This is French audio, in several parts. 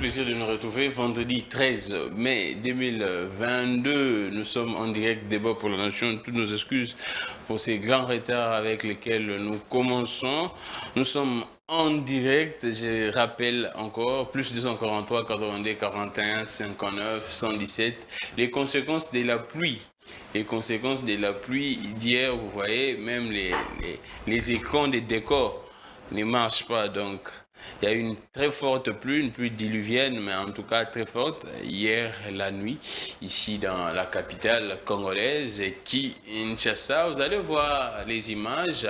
plaisir de nous retrouver vendredi 13 mai 2022. Nous sommes en direct débat pour la nation. Toutes nos excuses pour ces grands retards avec lesquels nous commençons. Nous sommes en direct, je rappelle encore, plus 243, 82, 41, 59, 117. Les conséquences de la pluie. Les conséquences de la pluie d'hier, vous voyez, même les écrans des décors ne marchent pas. Donc, il y a eu une très forte pluie, une pluie diluvienne, mais en tout cas très forte, hier la nuit, ici dans la capitale congolaise, Kinshasa. Vous allez voir les images,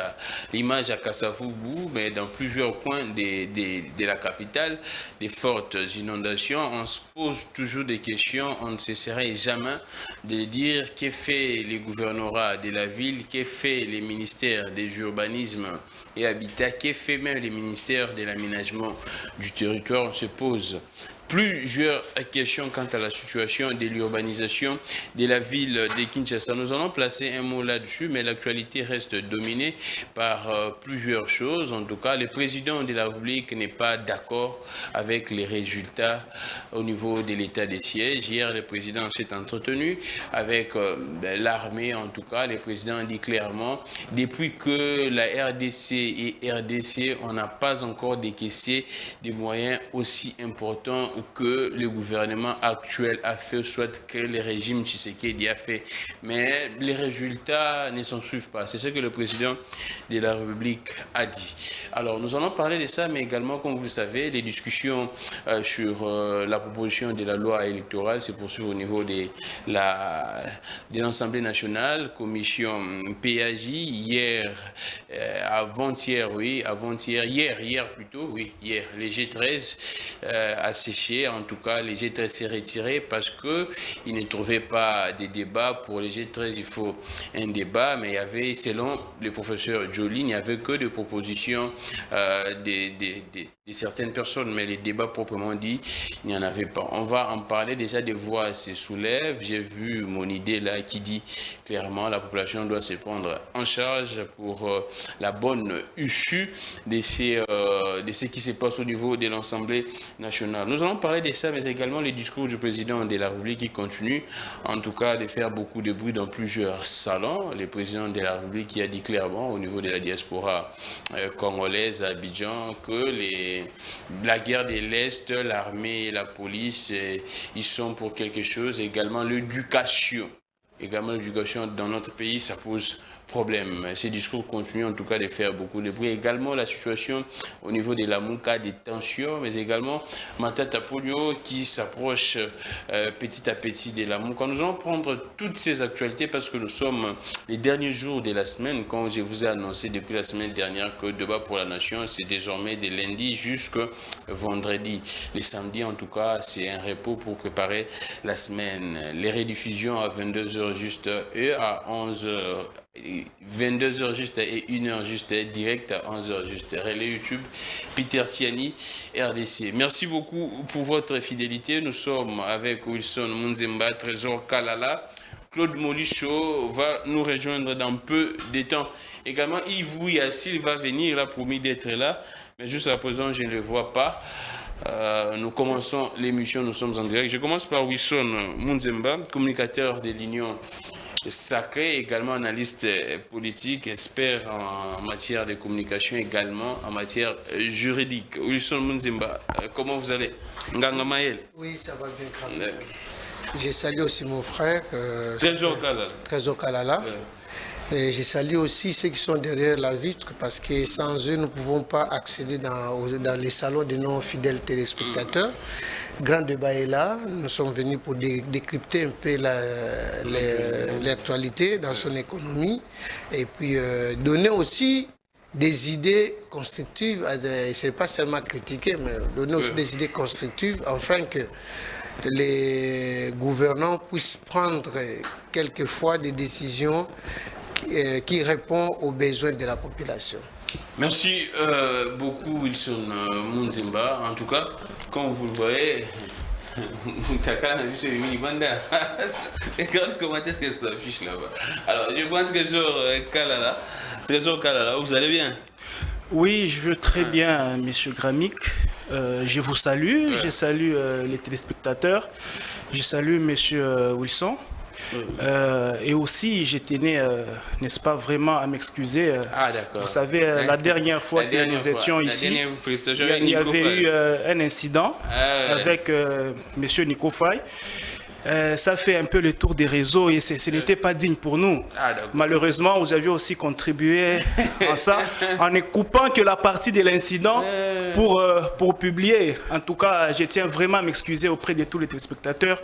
l'image à Kassavubu, mais dans plusieurs coins de la capitale, des fortes inondations. On se pose toujours des questions, on ne cesserait jamais de dire qu'est fait les gouvernorats de la ville, qu'est fait les ministères des urbanismes et habitat, qu'est fait même les ministères de l'aménagement du territoire. On se pose plusieurs questions quant à la situation de l'urbanisation de la ville de Kinshasa. Nous allons placer un mot là-dessus, mais l'actualité reste dominée par plusieurs choses. En tout cas, le président de la République n'est pas d'accord avec les résultats au niveau de l'état des sièges. Hier, le président s'est entretenu avec l'armée. En tout cas, le président dit clairement, depuis que la RDC et RDC, on n'a pas encore décaissé des moyens aussi importants que le gouvernement actuel a fait, soit que le régime Tshisekedi a fait. Mais les résultats ne s'en suivent pas. C'est ce que le président de la République a dit. Alors, nous allons parler de ça, mais également, comme vous le savez, les discussions sur la proposition de la loi électorale se poursuivent au niveau de l'Assemblée nationale, commission PAJ, hier, avant-hier, oui, hier plutôt, oui, hier, les G13 a séché. En tout cas, les G13 s'est retiré parce qu'ils ne trouvaient pas de débat. Pour les G13, il faut un débat, mais il y avait, selon le professeur Joly, il n'y avait que des propositions de certaines personnes, mais les débats proprement dit, il n'y en avait pas. On va en parler, déjà des voix se soulèvent. J'ai vu mon idée là qui dit clairement la population doit se prendre en charge pour la bonne issue de ce qui se passe au niveau de l'Assemblée nationale. Nous allons parler de ça, mais également les discours du président de la République qui continue en tout cas de faire beaucoup de bruit dans plusieurs salons. Le président de la République qui a dit clairement au niveau de la diaspora congolaise à Abidjan que la guerre de l'Est, l'armée et la police, ils sont pour quelque chose. Également l'éducation. Également l'éducation dans notre pays, ça pose problème. Ces discours continuent en tout cas de faire beaucoup de bruit. Également la situation au niveau de la Mouka, des tensions, mais également Matata Ponyo qui s'approche petit à petit de la Mouka. Nous allons prendre toutes ces actualités parce que nous sommes les derniers jours de la semaine, quand je vous ai annoncé depuis la semaine dernière que débat pour la nation, c'est désormais de lundi jusqu'à vendredi. Les samedis en tout cas, c'est un repos pour préparer la semaine. Les rediffusions à 22h juste et à 11h. 22h juste et 1h juste, direct à 11h juste. Relais YouTube, Peter Tiani, RDC. Merci beaucoup pour votre fidélité. Nous sommes avec Wilson Munzemba, Trésor Kalala. Claude Molicho va nous rejoindre dans peu de temps. Également, Yves Ouyassil va venir, il a promis d'être là, mais jusqu'à présent, je ne le vois pas. Nous commençons l'émission, nous sommes en direct. Je commence par Wilson Munzemba, communicateur de l'Union Sacré, également analyste politique, expert en matière de communication, également en matière juridique. Wilson Munzemba, comment vous allez? Nganga Maël. Oui, ça va bien. Je salue aussi mon frère, Trésor Kalala. Et je salue aussi ceux qui sont derrière la vitre, parce que sans eux, nous ne pouvons pas accéder dans les salons de nos fidèles téléspectateurs. Grand débat est là. Nous sommes venus pour décrypter un peu l'actualité dans son économie et puis donner aussi des idées constructives. Ce n'est pas seulement critiquer, mais donner aussi des idées constructives afin que les gouvernants puissent prendre quelquefois des décisions qui répondent aux besoins de la population. Merci beaucoup Wilson Munzemba. En tout cas, comme vous le voyez, regarde comment est-ce que ça affiche là-bas. Alors, je prends Trésor Kalala, vous allez bien? Oui, je veux très bien, Monsieur Gramic. Je vous salue, je salue les téléspectateurs, je salue Monsieur Wilson. Et aussi, je tenais, n'est-ce pas, vraiment à m'excuser. Vous savez, la dernière fois que nous étions ici, il y avait eu un incident avec Monsieur Nico Faye. Ça fait un peu le tour des réseaux et ce n'était pas digne pour nous. Malheureusement, vous aviez aussi contribué à ça en ne coupant que la partie de l'incident pour publier. En tout cas, je tiens vraiment à m'excuser auprès de tous les téléspectateurs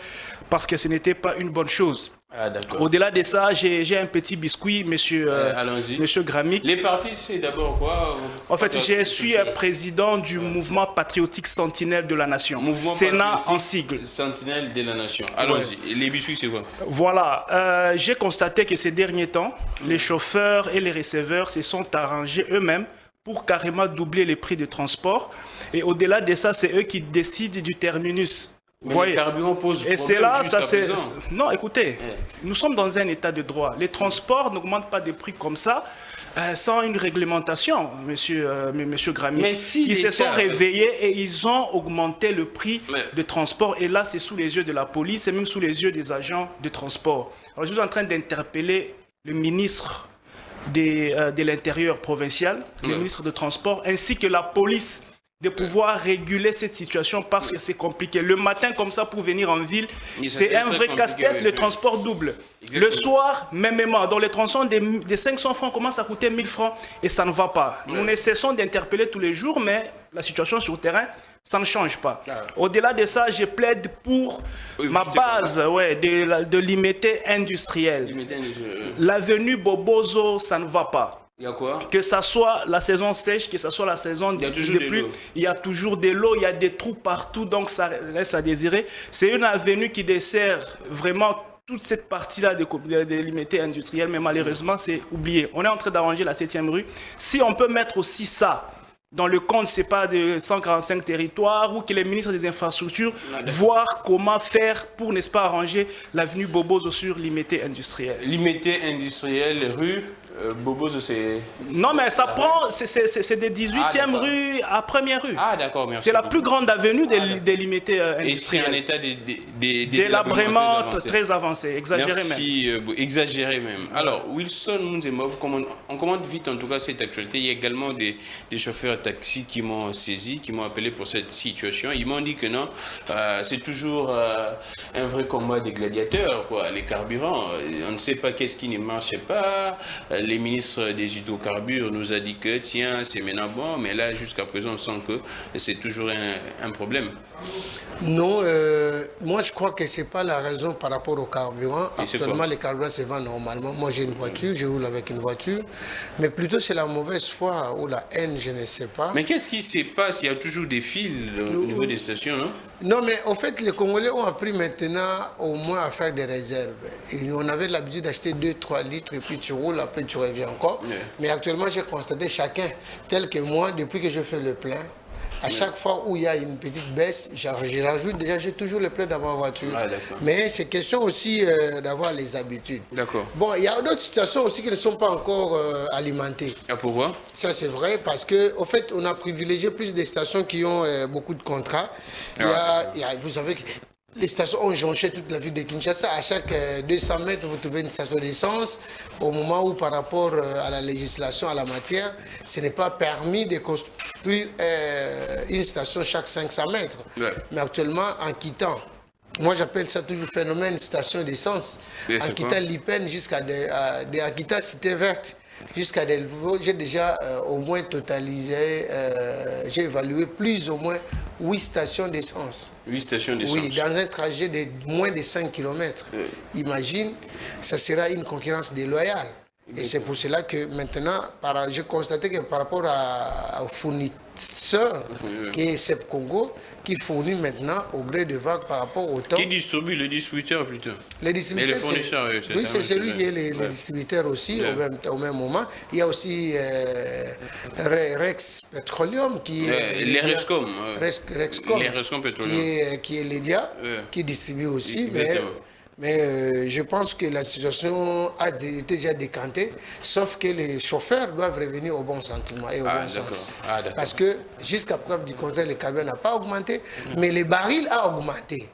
parce que ce n'était pas une bonne chose. Au-delà de ça, j'ai un petit biscuit, monsieur Gramic. Les partis, c'est d'abord quoi? En fait, je suis président du mouvement patriotique Sentinelle de la Nation. Mouvement Sénat en sigle. Sentinelle de la Nation. Allons-y. Les biscuits, c'est quoi? Voilà. J'ai constaté que ces derniers temps, les chauffeurs et les receveurs se sont arrangés eux-mêmes pour carrément doubler les prix de transport. Et au-delà de ça, c'est eux qui décident du terminus. Vous voyez, et c'est là, ça c'est... Non, écoutez, nous sommes dans un état de droit. Les transports n'augmentent pas de prix comme ça, sans une réglementation, monsieur Gramy. Ils se sont réveillés et ils ont augmenté le prix de transport. Et là, c'est sous les yeux de la police et même sous les yeux des agents de transport. Alors, je suis en train d'interpeller le ministre de l'Intérieur provincial, le ministre de Transport, ainsi que la police, de pouvoir réguler cette situation parce que c'est compliqué. Le matin, comme ça, pour venir en ville, c'est un vrai casse-tête, le transport double. Exactement. Le soir, mêmement, dans les transports des 500 francs commencent à coûter 1000 francs et ça ne va pas. Nous ne cessons d'interpeller tous les jours, mais la situation sur le terrain, ça ne change pas. Au-delà de ça, je plaide pour ma base de limité industriel. L'avenue Bobozo, ça ne va pas. Il y a quoi? Que ça soit la saison sèche, que ça soit la saison de pluie, il y a toujours de l'eau, il y a des trous partout, donc ça laisse à désirer. C'est une avenue qui dessert vraiment toute cette partie-là de limité industriel, mais malheureusement, c'est oublié. On est en train d'arranger la 7e rue. Si on peut mettre aussi ça dans le compte, c'est pas de 145 territoires, ou que les ministres des infrastructures voir comment faire pour, n'est-ce pas, arranger l'avenue Bobozo sur limité industriel. Limité industriel, rue Bobozo, c'est... Non, mais ça prend, c'est des 18e rue à première rue. Ah, d'accord, merci. C'est la plus grande avenue des limités industriels. Et c'est en état d'élabrement très avancé, exagéré merci, même. Exagéré même. Alors, Wilson Munzemov, on commente vite en tout cas cette actualité. Il y a également des chauffeurs taxi qui m'ont saisi, qui m'ont appelé pour cette situation. Ils m'ont dit que non, c'est toujours un vrai combat des gladiateurs, quoi. Les carburants, on ne sait pas qu'est-ce qui ne marchait pas. Les ministres des hydrocarbures nous a dit que tiens, c'est maintenant bon, mais là jusqu'à présent on sent que c'est toujours un problème. Non, moi je crois que ce n'est pas la raison par rapport au carburant. Actuellement, les carburants se vendent normalement. Moi j'ai une voiture, je roule avec une voiture, mais plutôt c'est la mauvaise foi ou la haine, je ne sais pas. Mais qu'est-ce qui se passe? Il y a toujours des fils au niveau des stations, non? Non, mais en fait, les Congolais ont appris maintenant au moins à faire des réserves. Et on avait l'habitude d'acheter 2-3 litres et puis tu roules, après tu reviens encore. Mais actuellement, j'ai constaté chacun, tel que moi, depuis que je fais le plein, à chaque fois où il y a une petite baisse, je rajoute déjà, j'ai toujours le plein dans ma voiture. Mais c'est question aussi d'avoir les habitudes. D'accord. Bon, il y a d'autres stations aussi qui ne sont pas encore alimentées. Ah, pourquoi? Ça, c'est vrai, parce qu'en fait, on a privilégié plus des stations qui ont beaucoup de contrats. Vous savez que les stations ont jonché toute la ville de Kinshasa. À chaque 200 mètres, vous trouvez une station d'essence. Au moment où, par rapport à la législation, à la matière, ce n'est pas permis de construire une station chaque 500 mètres. Mais actuellement, en quittant, moi j'appelle ça toujours phénomène station d'essence, en quittant Lipen jusqu'à en quittant Cité Verte, jusqu'à Delvaux, j'ai déjà au moins totalisé, j'ai évalué plus ou moins 8 stations d'essence. 8 stations d'essence. Oui, dans un trajet de moins de 5 km. Imagine, ça sera une concurrence déloyale. Et c'est pour cela que maintenant, j'ai constaté que par rapport au fournisseur, qui est Sep Congo, qui fournit maintenant au gré de vague par rapport au temps. Qui distribue, le distributeur plutôt. Les distributeurs. Et les fournisseurs, oui, c'est celui qui est les distributeurs aussi au même moment. Il y a aussi Rex Petroleum qui est. Les Rexcom. Rexcom. Les Rexcom Petroleum. Qui est l'EDIA, qui distribue aussi. Mais Mais je pense que la situation a été déjà décantée, sauf que les chauffeurs doivent revenir au bon sentiment et au bon sens. Parce que jusqu'à preuve du contraire, le camion n'a pas augmenté, mais les barils ont augmenté.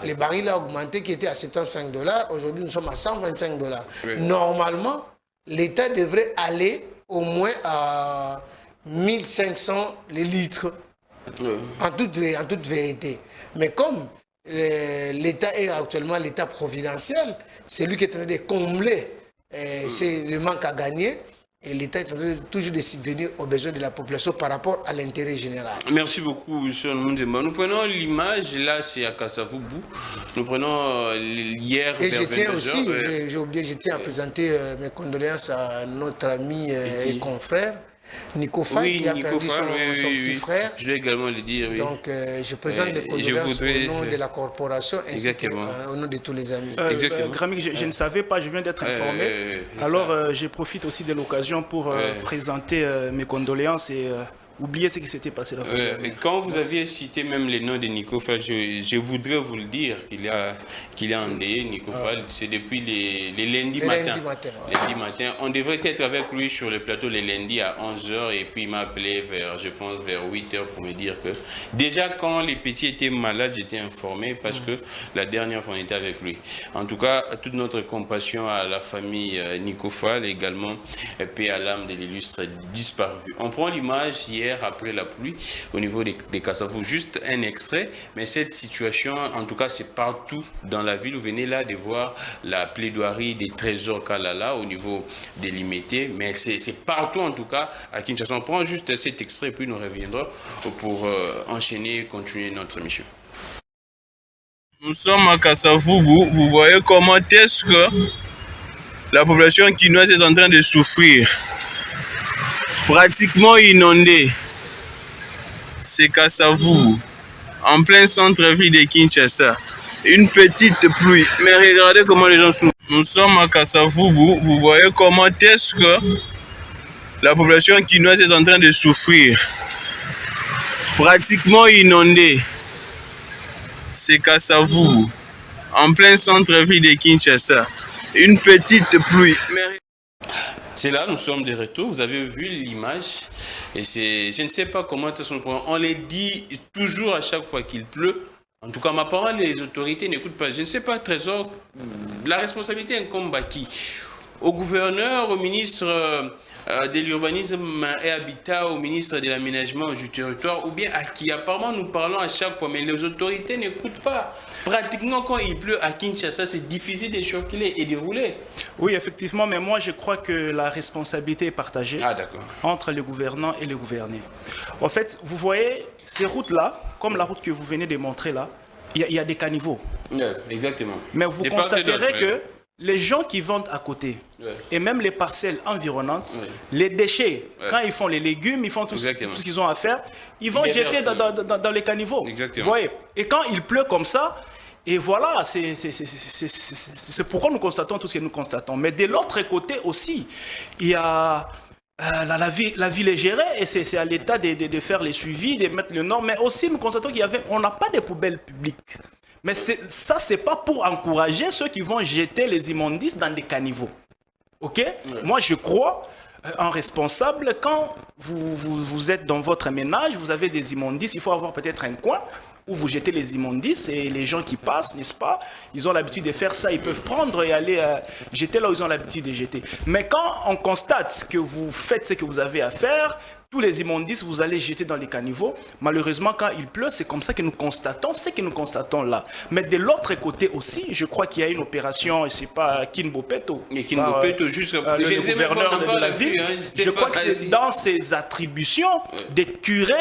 Les barils ont augmenté qui étaient à 75 $. Aujourd'hui, nous sommes à 125 $. Oui. Normalement, l'État devrait aller au moins à 1500 les litres, en toute vérité. Mais comme l'État est actuellement l'État providentiel, c'est lui qui est en train de combler le manque à gagner. Et l'État est en train toujours de subvenir aux besoins de la population par rapport à l'intérêt général. Merci beaucoup, M. Nzemba. Nous prenons l'image, là c'est à Kasavubu. Nous prenons hier. Et je tiens aussi, j'ai oublié, je tiens à présenter mes condoléances à notre ami et confrère. Nico Faye, qui a perdu son petit frère. Je dois également le dire. Oui. Donc, je présente les condoléances au nom de la corporation ainsi qu'au nom de tous les amis. Grammy, je ne savais pas, je viens d'être informé. Alors, je profite aussi de l'occasion pour présenter mes condoléances et oubliez ce qui s'était passé la fois dernière. Quand vous aviez cité même les noms de Nico Fall, je voudrais vous le dire qu'il est endeuillé, Nico Fall. C'est depuis les lundis matin. On devrait être avec lui sur le plateau les lundis à 11h et puis il m'a appelé vers 8h pour me dire que déjà quand les petits étaient malades, j'étais informé parce que la dernière fois on était avec lui. En tout cas, toute notre compassion à la famille Nico Fall, également paix à l'âme de l'illustre disparu. On prend l'image hier après la pluie au niveau des Kasavubu, juste un extrait, mais cette situation, en tout cas, c'est partout dans la ville. Vous venez là de voir la plaidoirie des trésors Kalala au niveau des limités, mais c'est partout en tout cas à Kinshasa. On prend juste cet extrait, puis nous reviendrons pour enchaîner et continuer notre mission. Nous sommes à Kasavubu. Vous voyez comment est-ce que la population quinoise est en train de souffrir. Pratiquement inondé. C'est Kasavubu, en plein centre-ville de Kinshasa. Une petite pluie. Mais regardez comment les gens souffrent. Nous sommes à Kasavubu. Vous voyez comment est-ce que la population quinoise est en train de souffrir. Pratiquement inondé. C'est Kasavubu, en plein centre-ville de Kinshasa. Une petite pluie. Mais... C'est là, nous sommes de retour. Vous avez vu l'image. Et je ne sais pas comment on les dit toujours à chaque fois qu'il pleut. En tout cas, ma parole, les autorités n'écoutent pas. Je ne sais pas, Trésor, la responsabilité incombe à qui? Au gouverneur, au ministre de l'urbanisme et habitat, au ministre de l'aménagement du territoire, ou bien à qui? Apparemment, nous parlons à chaque fois, mais les autorités n'écoutent pas. Pratiquement, quand il pleut à Kinshasa, c'est difficile de circuler et de rouler. Oui, effectivement, mais moi, je crois que la responsabilité est partagée entre les gouvernants et les gouvernés. En fait, vous voyez, ces routes-là, comme la route que vous venez de montrer là, il y a des caniveaux. Exactement. Mais vous constaterez que les gens qui vendent à côté, et même les parcelles environnantes, les déchets, quand ils font les légumes, ils font tout ce qu'ils ont à faire, ils vont jeter dans les caniveaux. Vous voyez. Et quand il pleut comme ça, et voilà, c'est pourquoi nous constatons tout ce que nous constatons. Mais de l'autre côté aussi, il y a... la ville est gérée et c'est à l'État de faire les suivis, de mettre le norme. Mais aussi, nous constatons qu'on n'a pas de poubelles publiques. Mais ça, ce n'est pas pour encourager ceux qui vont jeter les immondices dans des caniveaux. OK? Moi, je crois en responsable. Quand vous êtes dans votre ménage, vous avez des immondices, il faut avoir peut-être un coin où vous jetez les immondices et les gens qui passent, n'est-ce pas, ils ont l'habitude de faire ça, ils peuvent prendre et aller jeter là où ils ont l'habitude de jeter. Mais quand on constate que vous faites ce que vous avez à faire, tous les immondices, vous allez jeter dans les caniveaux. Malheureusement, quand il pleut, c'est comme ça que nous constatons ce que nous constatons là. Mais de l'autre côté aussi, je crois qu'il y a une opération, et c'est pas Kinbopeto. Et Kinbopeto, juste le gouverneur de la ville. Je crois que c'est dans ses attributions de curer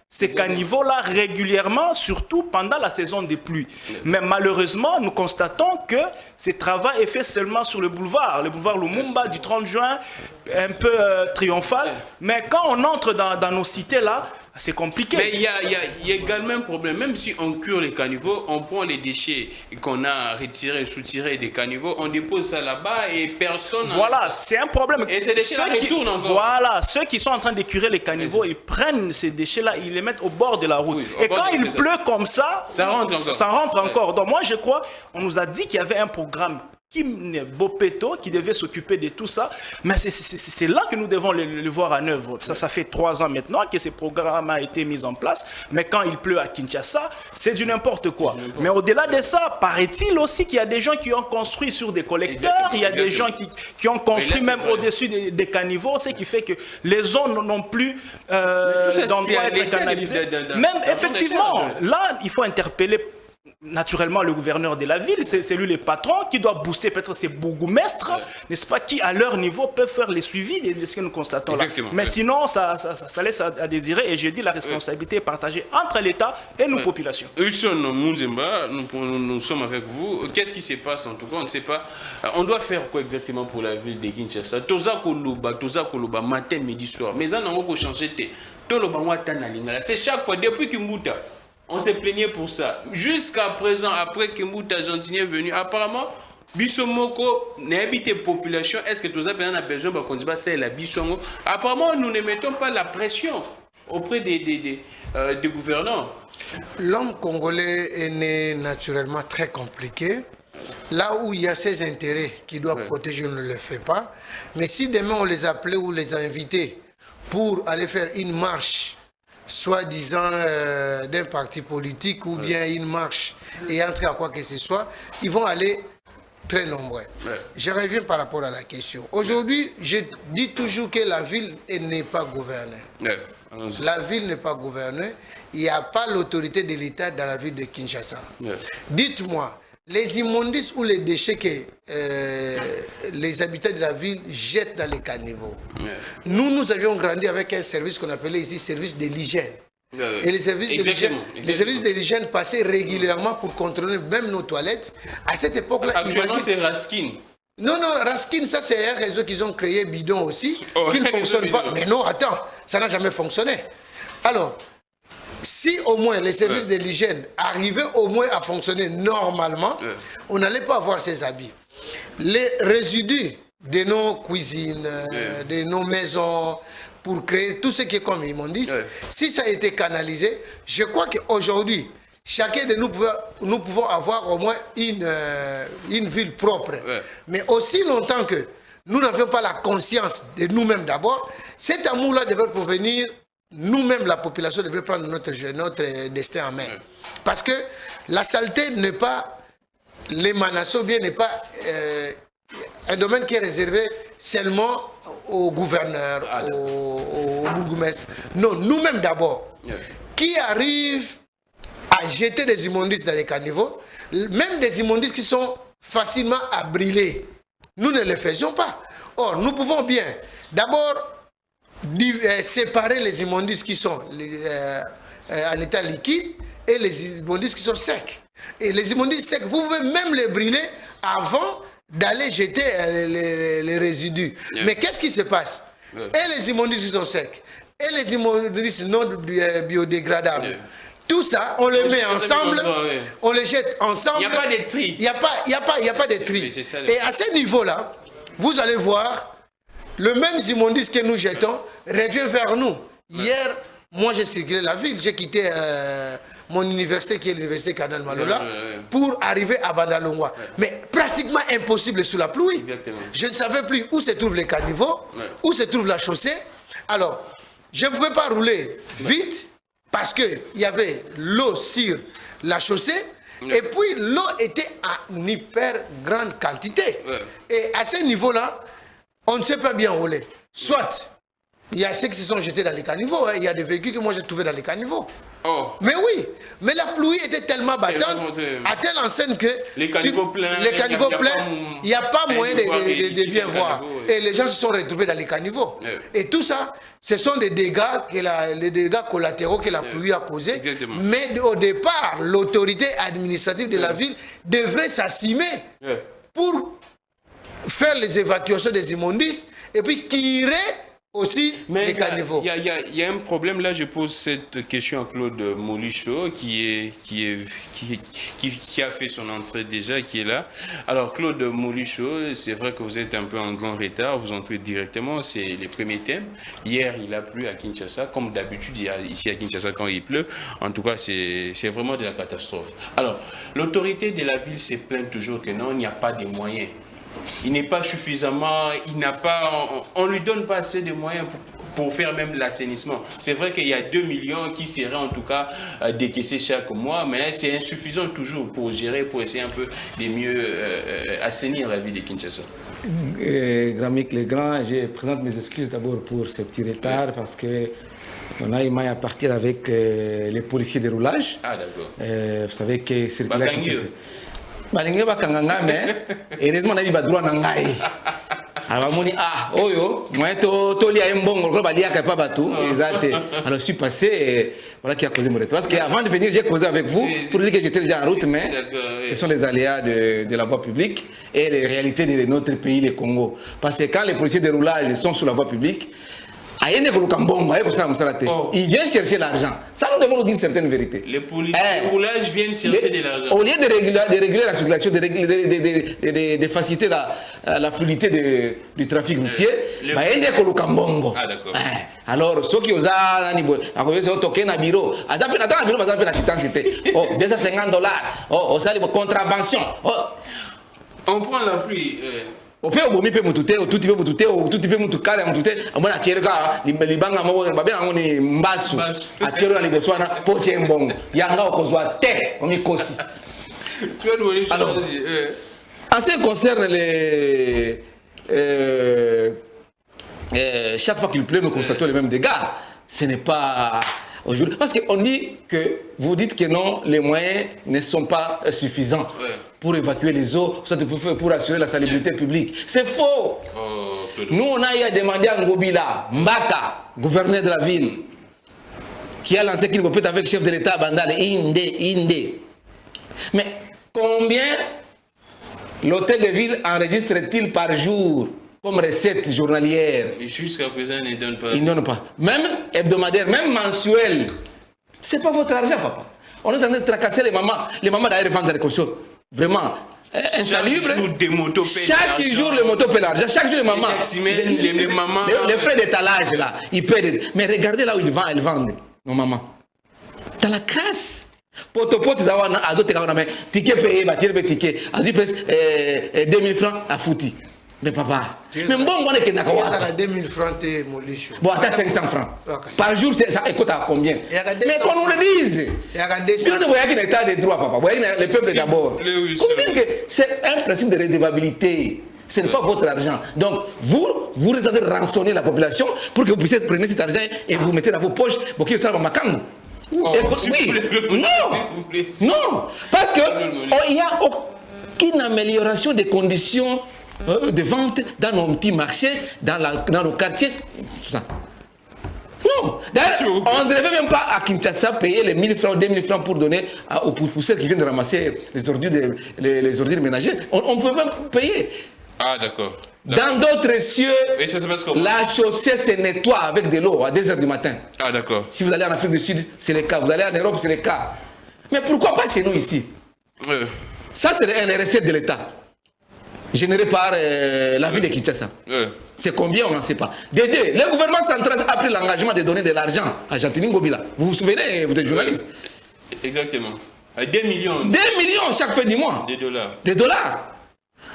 ces caniveaux-là régulièrement, surtout pendant la saison des pluies. Mais malheureusement, nous constatons que ce travail est fait seulement sur le boulevard Lumumba du 30 juin, un peu triomphal. Mais quand on entre dans nos cités-là, c'est compliqué. Mais il y a également un problème. Même si on cure les caniveaux, on prend les déchets qu'on a retirés, soutirés des caniveaux, on dépose ça là-bas et personne... Voilà, c'est un problème. Et ces déchets retournent encore. Voilà, ceux qui sont en train de curer les caniveaux, ils prennent ces déchets-là, ils les mettent au bord de la route. Oui, et quand il pleut comme ça rentre encore. Donc moi je crois, on nous a dit qu'il y avait un programme Kim Bopeto qui devait s'occuper de tout ça, mais c'est là que nous devons le voir en œuvre. Ça fait 3 ans maintenant que ce programme a été mis en place, mais quand il pleut à Kinshasa, c'est du n'importe quoi. Mais au-delà de ça, paraît-il aussi qu'il y a des gens qui ont construit sur des collecteurs, il y a des gens qui ont construit même au-dessus des caniveaux, ce qui fait que les eaux n'ont plus d'endroit à être canalisées. Même effectivement, là, il faut interpeller naturellement le gouverneur de la ville, c'est lui le patron qui doit booster peut-être ses bourgmestres, n'est-ce pas, qui à leur niveau peuvent faire les suivis de ce que nous constatons là. Mais sinon, ça laisse à désirer, et je dis la responsabilité est partagée entre l'État et nos populations. Hudson Munzemba, nous sommes avec vous. Qu'est-ce qui se passe en tout cas? On ne sait pas. On doit faire quoi exactement pour la ville de Kinshasa? Toza Koloba, matin, midi, soir. Mais ça n'a pas changé. C'est chaque fois, depuis Kimbuta. On s'est plaigné pour ça. Jusqu'à présent, après que Mouta Gentini est venu, apparemment, Bissomoko n'habite population. Est-ce que tout ça a besoin de c'est la Bissongo? Apparemment, nous ne mettons pas la pression auprès des gouvernants. L'homme congolais est né naturellement très compliqué. Là où il y a ses intérêts qu'il doit protéger, on ne le fait pas. Mais si demain on les appelait ou les invitait pour aller faire une marche, soi-disant d'un parti politique ou bien une marche et entrer à quoi que ce soit, ils vont aller très nombreux. Je reviens par rapport à la question. Aujourd'hui, je dis toujours que la ville n'est pas gouvernée. La ville n'est pas gouvernée. Il n'y a pas l'autorité de l'État dans la ville de Kinshasa. Dites-moi, les immondices ou les déchets que les habitants de la ville jettent dans les caniveaux. Nous avions grandi avec un service qu'on appelait ici service de l'hygiène. Et les services de l'hygiène passaient régulièrement pour contrôler même nos toilettes. À cette époque-là, actuellement, c'est Raskin. Non, Raskin, ça c'est un réseau qu'ils ont créé bidon aussi, qui ne fonctionne pas. Mais non, attends, ça n'a jamais fonctionné. Alors, si au moins les services de l'hygiène arrivaient au moins à fonctionner normalement, on n'allait pas avoir ces habits. Les résidus de nos cuisines, de nos maisons, pour créer tout ce qui est comme immondice, si ça a été canalisé, je crois qu'aujourd'hui, chacun de nous pouvons avoir au moins une ville propre. Mais aussi longtemps que nous n'avions pas la conscience de nous-mêmes d'abord, cet amour-là devrait provenir. Nous-mêmes, la population, devait prendre notre destin en main. Parce que la saleté n'est pas l'émanation, bien n'est pas un domaine qui est réservé seulement aux gouverneurs, aux bourgmestres. Non, nous-mêmes d'abord. Qui arrive à jeter des immondices dans les caniveaux, même des immondices qui sont facilement à brûler. Nous ne le faisions pas. Or, nous pouvons bien d'abord séparer les immondices qui sont en état liquide et les immondices qui sont secs. Et les immondices secs, vous pouvez même les brûler avant d'aller jeter les résidus. Mais qu'est-ce qui se passe? Et les immondices qui sont secs, et les immondices non biodégradables, tout ça, on les met ensemble, on les jette ensemble. Il n'y a pas de tri. Il n'y a pas de tri. Et à ce niveau-là, vous allez voir, le même immondice que nous jetons revient vers nous. Hier, moi j'ai circulé la ville, j'ai quitté mon université qui est l'université Canal Malola pour arriver à Bandalongwa. Mais pratiquement impossible sous la pluie. Je ne savais plus où se trouvent les caniveaux, où se trouve la chaussée. Alors, je ne pouvais pas rouler vite parce qu'il y avait l'eau sur la chaussée. Et puis l'eau était en hyper grande quantité. Et à ce niveau-là, on ne sait pas bien rouler. Soit, il y a ceux qui se sont jetés dans les caniveaux. Il y a des véhicules que moi j'ai trouvés dans les caniveaux. Mais oui, mais la pluie était tellement battante, à telle enseigne que les caniveaux pleins, il n'y a pas moyen de bien voir. Et les gens se sont retrouvés dans les caniveaux. Et tout ça, ce sont des dégâts, les dégâts collatéraux que la pluie a causés. Mais au départ, l'autorité administrative de la ville devrait s'assimer pour faire les évacuations des immondices et puis tirer aussi les caniveaux. Il y a un problème là, je pose cette question à Claude Molichot qui a fait son entrée déjà, qui est là. Alors Claude Molichot, c'est vrai que vous êtes un peu en grand retard, vous entrez directement, c'est les premiers thèmes. Hier il a plu à Kinshasa, comme d'habitude ici à Kinshasa quand il pleut. En tout cas c'est vraiment de la catastrophe. Alors l'autorité de la ville se plaint toujours que non, il n'y a pas de moyens. Il n'est pas suffisamment, on ne lui donne pas assez de moyens pour faire même l'assainissement. C'est vrai qu'il y a 2 millions qui seraient en tout cas décaissés chaque mois, mais c'est insuffisant toujours pour gérer, pour essayer un peu de mieux assainir la ville de Kinshasa. Gramic Legrand, je présente mes excuses d'abord pour ce petit retard parce que on a eu mal à partir avec les policiers de roulage. Ah d'accord. Vous savez que c'est là balinge bakanganga mais heureusement na biba droit na ngai alors moni oyo moi to lia mbongo ko balia ka pa batu exact alors je suis passé voilà qui a causé mon retard parce que avant de venir j'ai causé avec vous pour dire que j'étais déjà en route mais ce sont les aléas de la voie publique et les réalités de notre pays le Congo parce que quand les policiers de roulage sont sur la voie publique il vient chercher l'argent. Ça, nous devons nous dire certaines vérités. Les policiers de roulage viennent chercher de l'argent. Au lieu de réguler la circulation, de faciliter la fluidité du trafic routier, il y a des Kolukambongo. Ah, d'accord. Alors, ceux qui ont toqué dans le bureau, $250, contravention. On prend la pluie. On peut oublier tout tout calme tout à mon attirga libanga mo babé ngoni mbasu atiro na liboswana poche mbongo yanga okozwa te omikosi. Alors en ce qui concerne les chaque fois qu'il pleut nous constatons les mêmes dégâts. Ce n'est pas aujourd'hui parce qu'on dit que vous dites que non, les moyens ne sont pas suffisants pour évacuer les eaux, pour assurer la salubrité publique. C'est faux. Nous, on a demandé à Ngobila, Mbaka, gouverneur de la ville, qui a lancé qu'il peut avec le chef de l'État, Bandal, Inde. Mais combien l'hôtel de ville enregistre-t-il par jour comme recette journalière? Jusqu'à présent, il ne donne pas. Il ne donne pas. Même hebdomadaire, même mensuel. C'est pas votre argent, papa. On est en train de tracasser les mamans. Les mamans d'ailleurs vendent des cautions. Vraiment. Insalubre. Chaque jour, les motos paient l'argent. Chaque jour, les mamans. Les frais d'étalage, là, ils paient. Mais regardez là où elles vendent, nos mamans. Dans la casse. Potopote, zawana, azote, ticket payé, ticket. Azote, 2000 francs à fouti. Mais papa, mais bon, on est qu'il a 2000 francs, Molichot. Bon, attends, 500 francs. Par jour, ça écoute à combien? Mais qu'on nous le dise. Si on voyait qu'il y a un état de droit, papa, voyez le peuple d'abord. C'est un principe de redevabilité. Ce n'est pas votre argent. Donc, vous allez rançonner la population pour que vous puissiez prendre cet argent et vous mettez dans vos poches pour que ça va m'accendre. Oui, non, parce qu'il n'y a aucune amélioration des conditions de vente dans nos petits marchés, dans nos quartiers. Ça. Non. D'ailleurs, on ne devait même pas à Kinshasa payer les 1000 francs, 2000 francs pour donner aux poussières qui viennent de ramasser les ordures, les ordures ménagères. On ne peut même payer. Ah, d'accord. Dans d'autres cieux, la chaussée se nettoie avec de l'eau à 2 h du matin. Ah, d'accord. Si vous allez en Afrique du Sud, c'est le cas. Vous allez en Europe, c'est le cas. Mais pourquoi pas chez nous ici? Ça, c'est un recette de l'État. Généré par la ville de Kinshasa. C'est combien, on n'en sait pas. De deux, le gouvernement central a pris l'engagement de donner de l'argent à Gentini Ngobila. Vous vous souvenez, vous êtes journaliste? Exactement. 2 millions. 2 millions chaque fin du mois. Des dollars. Des dollars.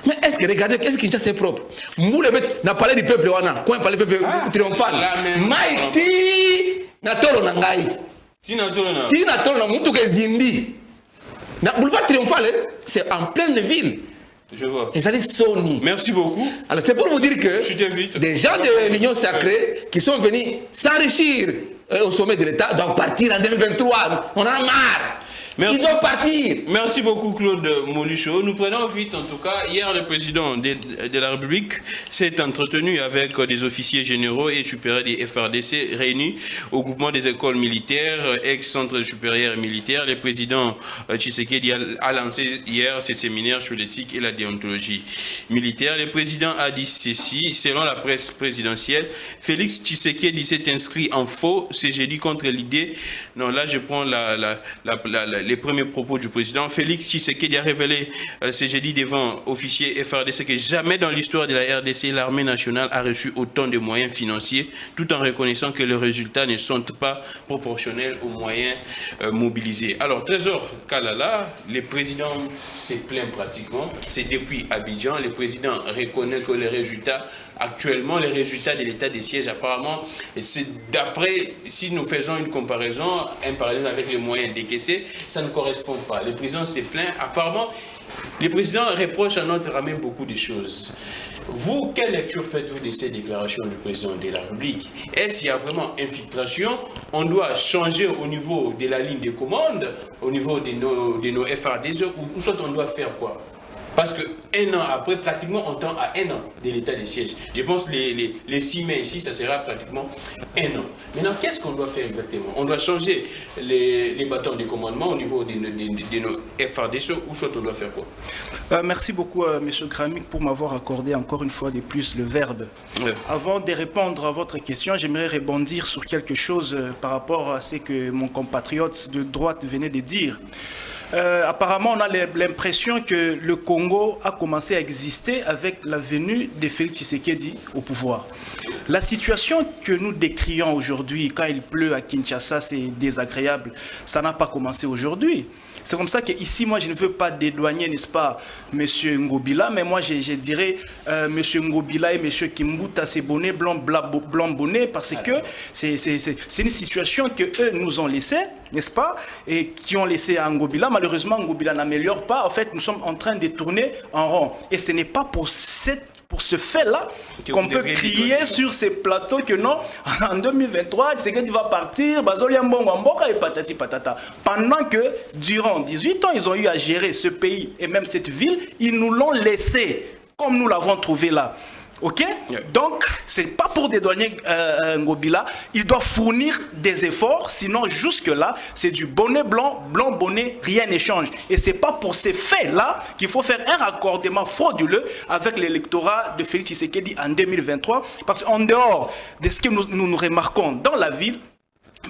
Mais est-ce que, regardez, qu'est-ce que Kinshasa est propre? Nous, n'a parlé du peuple, quand on parle du peuple triomphal. Maïti, Natolo Nangai. Tina Tolo Mutuke Zindi. Le boulevard triomphal, c'est en pleine ville. Je vois. Et ça dit Sony. Merci beaucoup. Alors c'est pour vous dire que des gens de l'Union sacrée qui sont venus s'enrichir au sommet de l'État doivent partir en 2023. On en a marre. Ils doivent partir. Merci beaucoup Claude Molucho. Nous prenons vite en tout cas. Hier, le président de la République s'est entretenu avec des officiers généraux et supérieurs des FRDC réunis au groupement des écoles militaires, ex-centre supérieur militaire. Le président Tshisekedi a lancé hier ses séminaires sur l'éthique et la déontologie militaire. Le président a dit ceci, selon la presse présidentielle, Félix Tshisekedi s'est inscrit en faux ce jeudi contre l'idée. Non, là je prends les premiers propos du président. Félix Tshisekedi a révélé ce jeudi devant officiers FRDC que jamais dans l'histoire de la RDC, l'armée nationale a reçu autant de moyens financiers, tout en reconnaissant que les résultats ne sont pas proportionnels aux moyens mobilisés. Alors, Trésor Kalala, le président s'est plaint pratiquement. C'est depuis Abidjan. Le président reconnaît que les résultats, actuellement, les résultats de l'état des sièges, apparemment, c'est d'après, si nous faisons une comparaison, un parallèle avec les moyens décaissés, ça ne correspond pas. Le président s'est plaint. Apparemment, le président reproche à notre armée beaucoup de choses. Vous, quelle lecture faites-vous de ces déclarations du président de la République? Est-ce qu'il y a vraiment infiltration? On doit changer au niveau de la ligne de commande, au niveau de nos FRDC, ou soit on doit faire quoi? Parce qu'un an après, pratiquement, on tend à 1 an de l'état des sièges. Je pense que les 6 mai ici, ça sera pratiquement 1 an. Maintenant, qu'est-ce qu'on doit faire exactement? On doit changer les bâtons de commandement au niveau de nos FRDC, ou soit on doit faire quoi? Merci beaucoup, M. Gramik, pour m'avoir accordé encore une fois de plus le verbe. Ouais. Avant de répondre à votre question, j'aimerais rebondir sur quelque chose par rapport à ce que mon compatriote de droite venait de dire. Apparemment, on a l'impression que le Congo a commencé à exister avec la venue de Félix Tshisekedi au pouvoir. La situation que nous décrions aujourd'hui, quand il pleut à Kinshasa, c'est désagréable. Ça n'a pas commencé aujourd'hui. C'est comme ça qu'ici, moi, je ne veux pas dédouaner, n'est-ce pas, M. Ngobila, mais moi, je dirais M. Ngobila et M. Kimbuta, c'est bonnet, blanc bonnet, parce que c'est une situation qu'eux nous ont laissée, n'est-ce pas, et qui ont laissé à Ngobila. Malheureusement, Ngobila n'améliore pas. En fait, nous sommes en train de tourner en rond. Et ce n'est pas pour ce fait-là qu'on peut crier sur ces plateaux que non, en 2023, Tshisekedi va partir, et patati patata. Pendant que, durant 18 ans, ils ont eu à gérer ce pays et même cette ville, ils nous l'ont laissé, comme nous l'avons trouvé là. Ok? Yeah. Donc, ce n'est pas pour dédouaner Ngobila, il doit fournir des efforts, sinon jusque-là, c'est du bonnet blanc, blanc bonnet, rien n'échange. Et ce n'est pas pour ces faits-là qu'il faut faire un raccordement frauduleux avec l'électorat de Félix Tshisekedi en 2023, parce qu'en dehors de ce que nous remarquons dans la ville,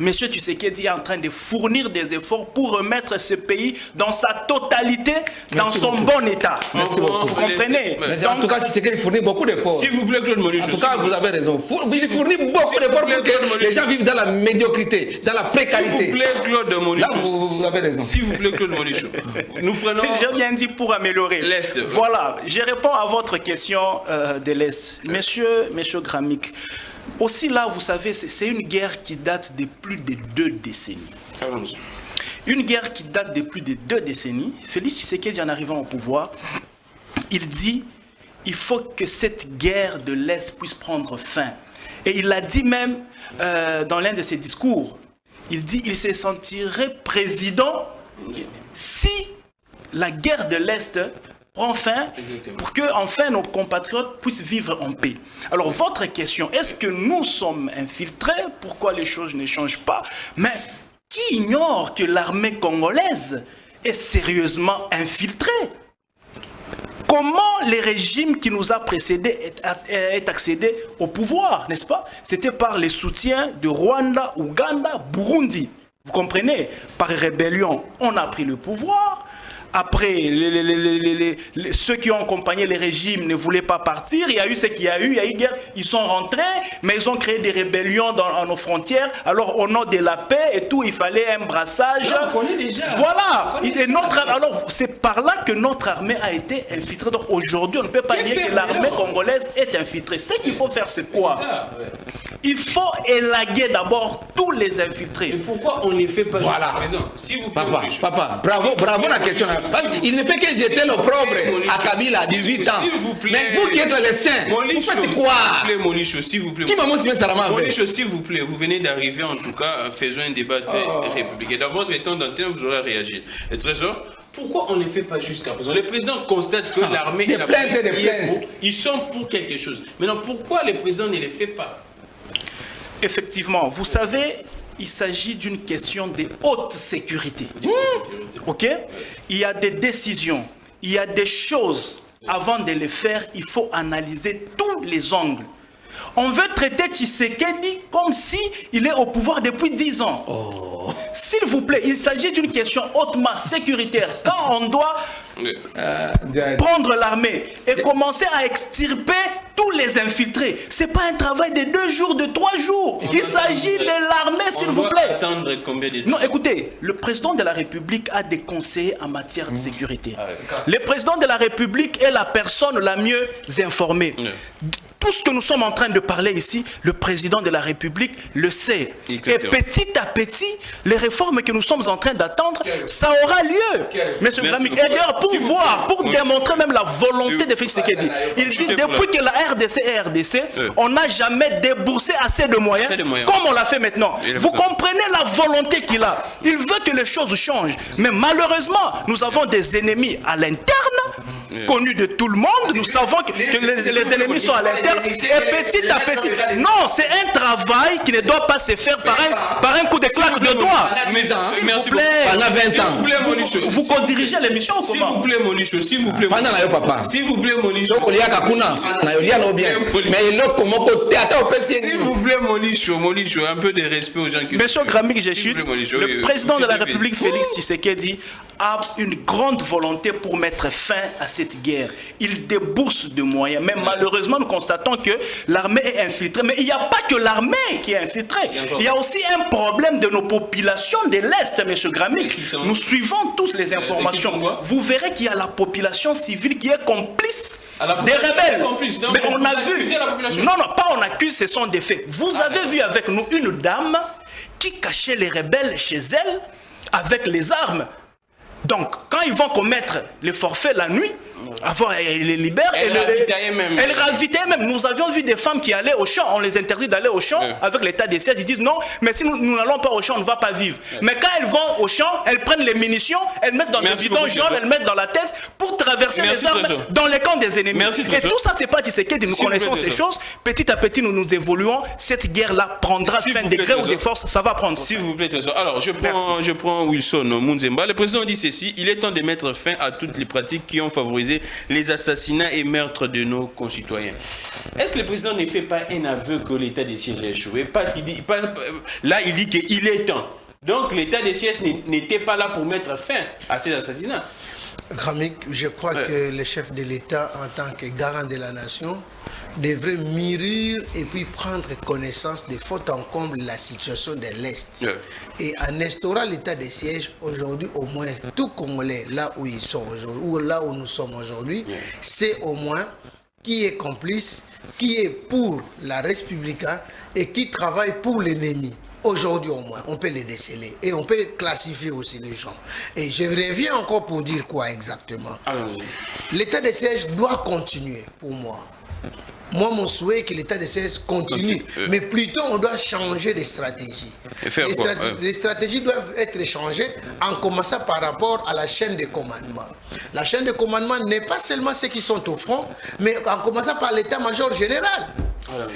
M. Tshisekedi est en train de fournir des efforts pour remettre ce pays dans sa totalité, dans son bon état. Vous comprenez? En tout cas, Tshisekedi fournit beaucoup d'efforts. S'il vous plaît, Claude Molucho. En tout cas, vous avez raison. Il fournit beaucoup d'efforts pour que les gens vivent dans la médiocrité, dans la précarité. S'il vous plaît, Claude Molucho. Là, vous avez raison. S'il vous plaît, Claude Molucho. Nous prenons... J'ai bien dit pour améliorer. L'Est. Voilà, je réponds à votre question de l'Est. Monsieur Gramik, aussi là, vous savez, c'est une guerre qui date de plus de 2 décennies. Une guerre qui date de plus de 2 décennies. Félix Tshisekedi, en arrivant au pouvoir, il dit il faut que cette guerre de l'Est puisse prendre fin. Et il l'a dit même dans l'un de ses discours. Il dit qu'il se sentirait président si la guerre de l'Est prend fin pour que enfin nos compatriotes puissent vivre en paix. Alors votre question, est-ce que nous sommes infiltrés? Pourquoi les choses ne changent pas? Mais qui ignore que l'armée congolaise est sérieusement infiltrée? Comment le régime qui nous a précédés est accédé au pouvoir, n'est-ce pas? C'était par les soutiens de Rwanda, Ouganda, Burundi. Vous comprenez? Par rébellion, on a pris le pouvoir. Après, ceux qui ont accompagné les régimes ne voulaient pas partir. Il y a eu ce qu'il y a eu. Il y a eu guerre. Ils sont rentrés, mais ils ont créé des rébellions dans nos frontières. Alors, au nom de la paix et tout, il fallait un brassage. Non, on connaît déjà. Voilà. Alors, c'est par là que notre armée a été infiltrée. Donc, aujourd'hui, on ne peut pas dire que l'armée congolaise est infiltrée. Ce qu'il faut faire, c'est quoi? Il faut élaguer d'abord tous les infiltrés. Et pourquoi on ne les fait pas voilà. jusqu'à présent? Si vous Papa, bravo la question. Il ne fait que jeter l'opprobre à Kabila à 18 ans. Mais vous qui êtes les saints, vous faites quoi? S'il vous plaît. Qui m'a montré ça là-bas? Monicho, s'il vous plaît, vous venez d'arriver en tout cas, faisons un débat républicain. Dans votre temps d'antenne, vous aurez réagi. Et Trésor, pourquoi on ne le fait pas jusqu'à présent? Le président constate que l'armée et la police ils sont pour quelque chose. Maintenant, pourquoi le président ne le fait pas? Effectivement, vous savez, il s'agit d'une question de haute sécurité. Ok? Il y a des décisions, il y a des choses. Avant de les faire, il faut analyser tous les angles. On veut traiter Tshisekedi comme s'il est au pouvoir depuis 10 ans. S'il vous plaît, il s'agit d'une question hautement sécuritaire. Quand on doit prendre l'armée et commencer à extirper tous les infiltrés, ce n'est pas un travail de 2 jours, de 3 jours. Il s'agit de l'armée, s'il vous plaît. Attendre combien de temps? Non, écoutez, le président de la République a des conseillers en matière de sécurité. Le président de la République est la personne la mieux informée. Tout ce que nous sommes en train de parler ici, le président de la République le sait. Et petit à petit, les réformes que nous sommes en train d'attendre, ça aura lieu. Monsieur Gramik, et d'ailleurs, pour voir, pour démontrer même la volonté de Félix Tshisekedi, il dit depuis que la RDC est RDC, on n'a jamais déboursé assez de moyens, comme on l'a fait maintenant. Vous comprenez la volonté qu'il a. Il veut que les choses changent. Mais malheureusement, nous avons des ennemis à l'interne, connus de tout le monde. Nous savons que les ennemis sont à l'interne. Et petit à petit, non, c'est un travail qui ne doit pas se faire par un coup de claque de doigts. Merci vous plaît, pendant 20 ans. Vous co-dirigez l'émission ou comment? S'il vous plaît, Monicho, s'il vous plaît. S'il vous plaît, Monicho. S'il vous plaît, Monicho, un peu de respect aux gens qui... Monsieur Gramik Jéchut, le président de la République, Félix Tshisekedi, a une grande volonté pour mettre fin à cette guerre. Il débourse de moyens. Mais malheureusement, nous constatons que l'armée est infiltrée. Mais il n'y a pas que l'armée qui est infiltrée. Il y a aussi un problème de nos populations de l'Est, M. Gramik. Nous suivons tous les informations. Vous verrez qu'il y a la population civile qui est complice des rebelles. Mais on a vu... Non, pas on accuse, ce sont des faits. Vous avez vu avec nous une dame qui cachait les rebelles chez elle avec les armes. Donc, quand ils vont commettre les forfaits la nuit, elle les libère. Elle ravitaille même. Nous avions vu des femmes qui allaient au champ. On les interdit d'aller au champ avec l'état des sièges. Ils disent non, mais si nous n'allons pas au champ, on ne va pas vivre. Mais quand elles vont au champ, elles prennent les munitions, elles mettent dans des bidons jaunes, elles mettent dans la tête pour traverser les armes dans les camps des ennemis. Et tout ça, c'est pas Tshisekedi. Nous connaissons ces choses. Petit à petit, nous évoluons. Cette guerre-là prendra fin de gré ou de force. Ça va prendre. S'il vous plaît, Trésor. Alors, je prends Wilson Munzemba. Le président dit ceci: il est temps de mettre fin à toutes les pratiques qui ont favorisé les assassinats et meurtres de nos concitoyens. Est-ce que le président ne fait pas un aveu que l'état de siège a échoué? Parce qu'il dit, là, il dit qu'il est temps. Donc, l'état de siège n'était pas là pour mettre fin à ces assassinats. Gramik, je crois que le chef de l'État, en tant que garant de la nation, devrait mûrir et puis prendre connaissance de faute en comble la situation de l'Est. Et en instaurant l'état de siège, aujourd'hui, au moins, tout Congolais, là où ils sont aujourd'hui, ou là où nous sommes aujourd'hui, c'est au moins qui est complice, qui est pour la République et qui travaille pour l'ennemi. Aujourd'hui au moins, on peut les déceler et on peut classifier aussi les gens. Et je reviens encore pour dire quoi exactement. L'état de siège doit continuer pour moi. Moi, mon souhait est que l'état de siège continue, mais plutôt on doit changer de stratégie. Les stratégies doivent être changées en commençant par rapport à la chaîne de commandement. La chaîne de commandement n'est pas seulement ceux qui sont au front, mais en commençant par l'état-major général.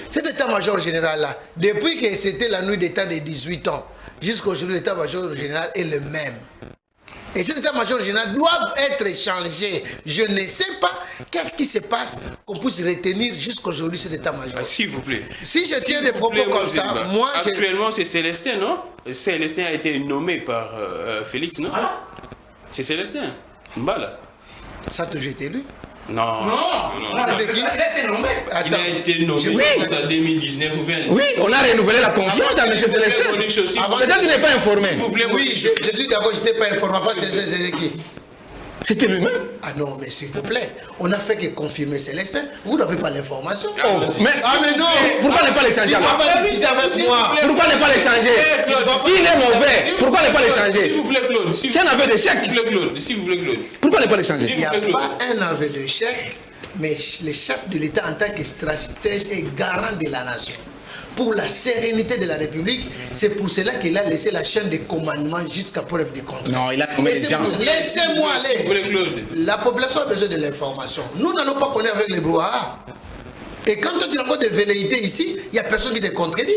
Cet état-major général-là, depuis que c'était la nuit d'état de 18 ans, jusqu'à aujourd'hui, l'état-major général est le même. Et cet état-major général doit être changé. Je ne sais pas qu'est-ce qui se passe qu'on puisse retenir jusqu'aujourd'hui cet état-major. S'il vous plaît. Si je tiens des propos comme ça, moi... Actuellement, c'est Célestin, non? Célestin a été nommé par Félix, non? C'est Célestin. Mbala. Ça a toujours été lui? Non. C'était qui? Il a été nommé en 2019 ou 20. Oui, on a renouvelé la confiance à M. Célestin. Peut-être qu'il n'est pas informé. Oui, je suis d'accord, je n'étais pas informé. Enfin, c'est qui? C'était lui-même. Ah non, mais s'il vous plaît, on n'a fait que confirmer Célestin. Vous n'avez pas l'information. Oh, mais non, pourquoi ne pas l'échanger? Il ne va pas discuter avec moi. Pourquoi ne pas l'échanger? S'il est mauvais, pourquoi ne pas l'échanger? S'il vous plaît, Claude. C'est un aveu d'échec. S'il vous plaît, Claude. Pourquoi ne pas l'échanger? Il n'y a pas un aveu d'échec, mais le chef de l'État en tant que stratège et garant de la nation. Pour la sérénité de la République, c'est pour cela qu'il a laissé la chaîne de commandement jusqu'à preuve du contraire. Non, il a nommé les gens. Laissez-moi aller. La population a besoin de l'information. Nous n'allons pas connaître avec les brouhaha. Et quand tu rencontres des velléités ici, il n'y a personne qui te contredit.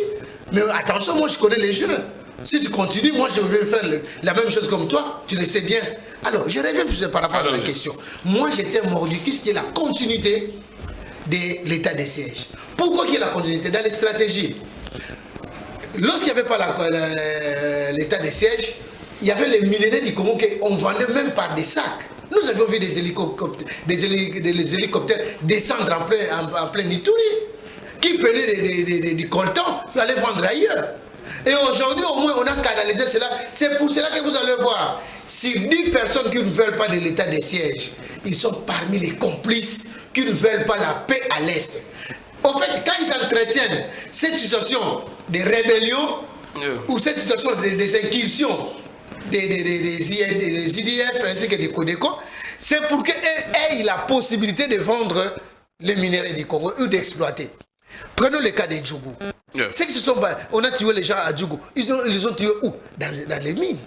Mais attention, moi je connais les jeux. Si tu continues, moi je vais faire la même chose comme toi, tu le sais bien. Alors, je reviens plus par rapport à la question. Moi j'étais mordicus qui est la continuité de l'état des sièges. Pourquoi qu'il y a la continuité? Dans les stratégies, lorsqu'il n'y avait pas l'état des sièges, il y avait les minerais du Congo qu'on vendait même par des sacs. Nous avions vu des hélicoptères descendre en plein Ituri, qui prenaient du coltan et allaient vendre ailleurs. Et aujourd'hui, au moins, on a canalisé cela. C'est pour cela que vous allez voir, si 10 personnes qui ne veulent pas de l'état des sièges, ils sont parmi les complices qui ne veulent pas la paix à l'Est. En fait, quand ils entretiennent cette situation de rébellion ou cette situation des incursions des IDF ainsi que des Codeco, c'est pour qu'ils aient la possibilité de vendre les minerais du Congo ou d'exploiter. Prenons le cas des Djougou. C'est que on a tué les gens à Djougou. Ils les ont tués où? Dans les mines.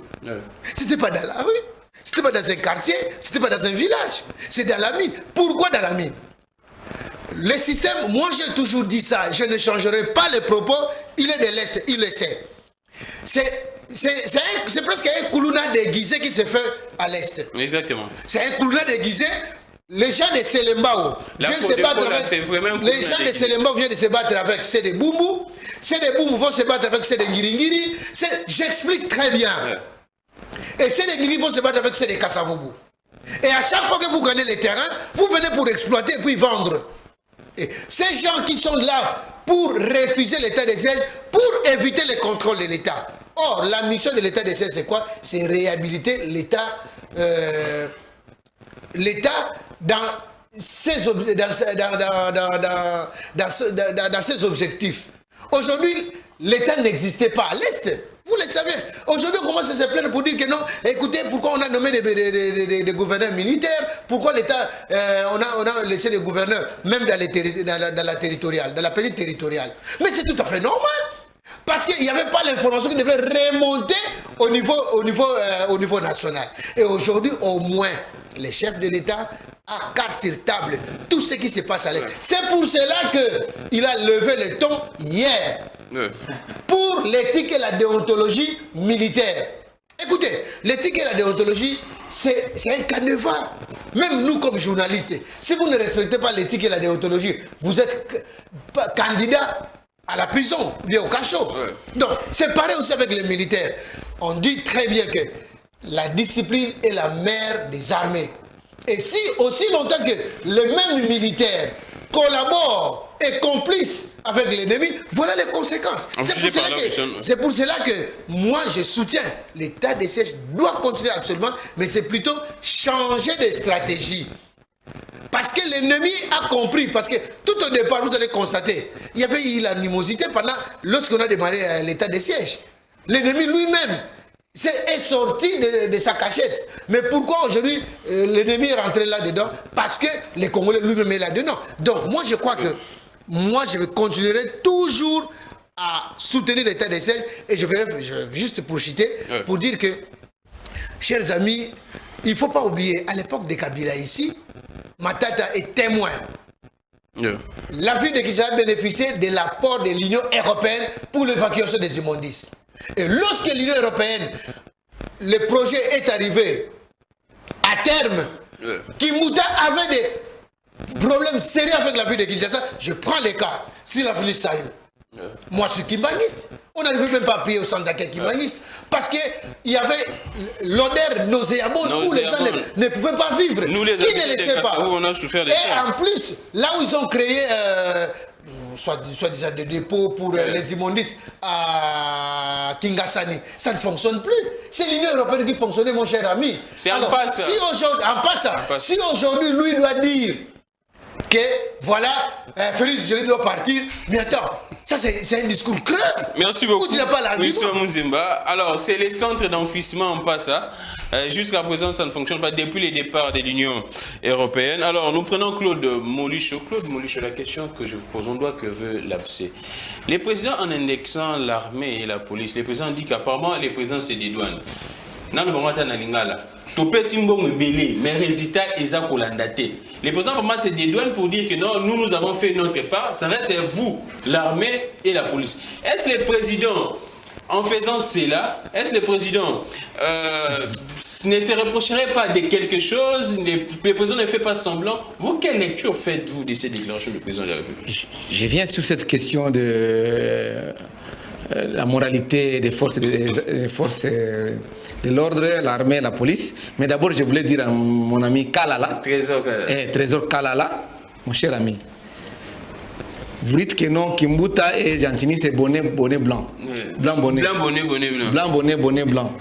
C'était pas dans la rue. C'était pas dans un quartier. C'était pas dans un village. C'est dans la mine. Pourquoi dans la mine? Le système, moi j'ai toujours dit ça, je ne changerai pas les propos, il est de l'Est, il le sait. C'est presque un Koulouna déguisé qui se fait à l'Est. Exactement. C'est un Koulouna déguisé. Les gens de Selembao viennent se battre avec. Les gens de Selembao viennent se battre avec c'est des Boumou. C'est des Boumou vont se battre avec c'est des Ngiringiri. J'explique très bien. Et c'est des Ngiringiri vont se battre avec c'est des Kassavoubou. Et à chaque fois que vous gagnez les terrains, vous venez pour exploiter et puis vendre. Et ces gens qui sont là pour refuser l'état des sièges, pour éviter le contrôle de l'État. Or, la mission de l'état des sièges, c'est quoi? C'est réhabiliter l'État dans ses objectifs. Aujourd'hui, l'État n'existait pas à l'Est. Vous le savez. Aujourd'hui, on commence à se plaindre pour dire que non, écoutez, pourquoi on a nommé des gouverneurs militaires? Pourquoi l'État, on a laissé des gouverneurs, même dans la territoriale, dans la petite territoriale? Mais c'est tout à fait normal. Parce qu'il n'y avait pas l'information qui devait remonter au niveau national. Et aujourd'hui, au moins, les chefs de l'État a carte sur table tout ce qui se passe à l'Est. C'est pour cela qu'il a levé le ton hier pour l'éthique et la déontologie militaire. Écoutez, l'éthique et la déontologie, c'est un canevas. Même nous, comme journalistes, si vous ne respectez pas l'éthique et la déontologie, vous êtes candidat à la prison, bien au cachot. Donc, c'est pareil aussi avec les militaires. On dit très bien que la discipline est la mère des armées. Et si aussi longtemps que les mêmes militaires collaborent et complices avec l'ennemi, voilà les conséquences. C'est pour cela que moi je soutiens l'état des sièges doit continuer absolument, mais c'est plutôt changer de stratégie. Parce que l'ennemi a compris, parce que tout au départ, vous allez constater, il y avait eu l'animosité lorsqu'on a démarré l'état des sièges. L'ennemi lui-même est sorti de sa cachette. Mais pourquoi aujourd'hui l'ennemi est rentré là-dedans? Parce que les Congolais lui-même est là-dedans. Donc moi je crois que je continuerai toujours à soutenir l'état des sièges. Et je vais juste pour citer, pour dire que, chers amis, il ne faut pas oublier, à l'époque de Kabila ici, Matata est témoin. La ville de Kinshasa a bénéficié de l'apport de l'Union européenne pour l'évacuation des immondices. Et lorsque l'Union européenne, le projet est arrivé à terme, Kimouta avait des problèmes sérieux avec la ville de Kinshasa. Je prends les cas, Sylvain Sayou. Moi, je suis kimbanguiste. On n'arrivait même pas à prier au centre d'accueil kimbanguiste. Parce qu'il y avait l'odeur nauséabonde où les gens ne pouvaient pas vivre. Nous, les qui ne laissait pas. On a souffert Et en plus, là où ils ont créé soi-disant des dépôts pour les immondices à Kingasani, ça ne fonctionne plus. C'est l'Union européenne qui fonctionnait, mon cher ami. C'est en passe. Si aujourd'hui, lui doit dire que voilà, Félix Djeli doit partir, mais attends, ça c'est un discours creux. Merci beaucoup. Tu n'as pas l'argument. Alors, c'est les centres d'enfouissement en passe. Jusqu'à présent, ça ne fonctionne pas depuis le départ de l'Union européenne. Alors, nous prenons Claude Molicho. Claude Molicho, la question que je vous pose, on doit lever l'abcès. Les présidents, en indexant l'armée et la police, les présidents disent qu'apparemment, les présidents, c'est des douanes. Dans le moment, mais résultat, ils ont colandaté. Les présidents, pour moi, c'est des douanes pour dire que non, nous avons fait notre part. Ça reste vous, l'armée et la police. Est-ce les présidents, en faisant cela, est-ce que le président ne se reprocherait pas de quelque chose, le président ne fait pas semblant? Vous, quelle lecture faites-vous de ces déclarations du président de la République? Je viens sur cette question de la moralité des forces de l'ordre, l'armée, la police. Mais d'abord, je voulais dire à mon ami Kalala, Trésor Kalala, mon cher ami, vous dites que non, Kimbuta et Gentini, c'est bonnet blanc. Blanc, bonnet. Blanc, bonnet, bonnet blanc. Blanc, bonnet blanc.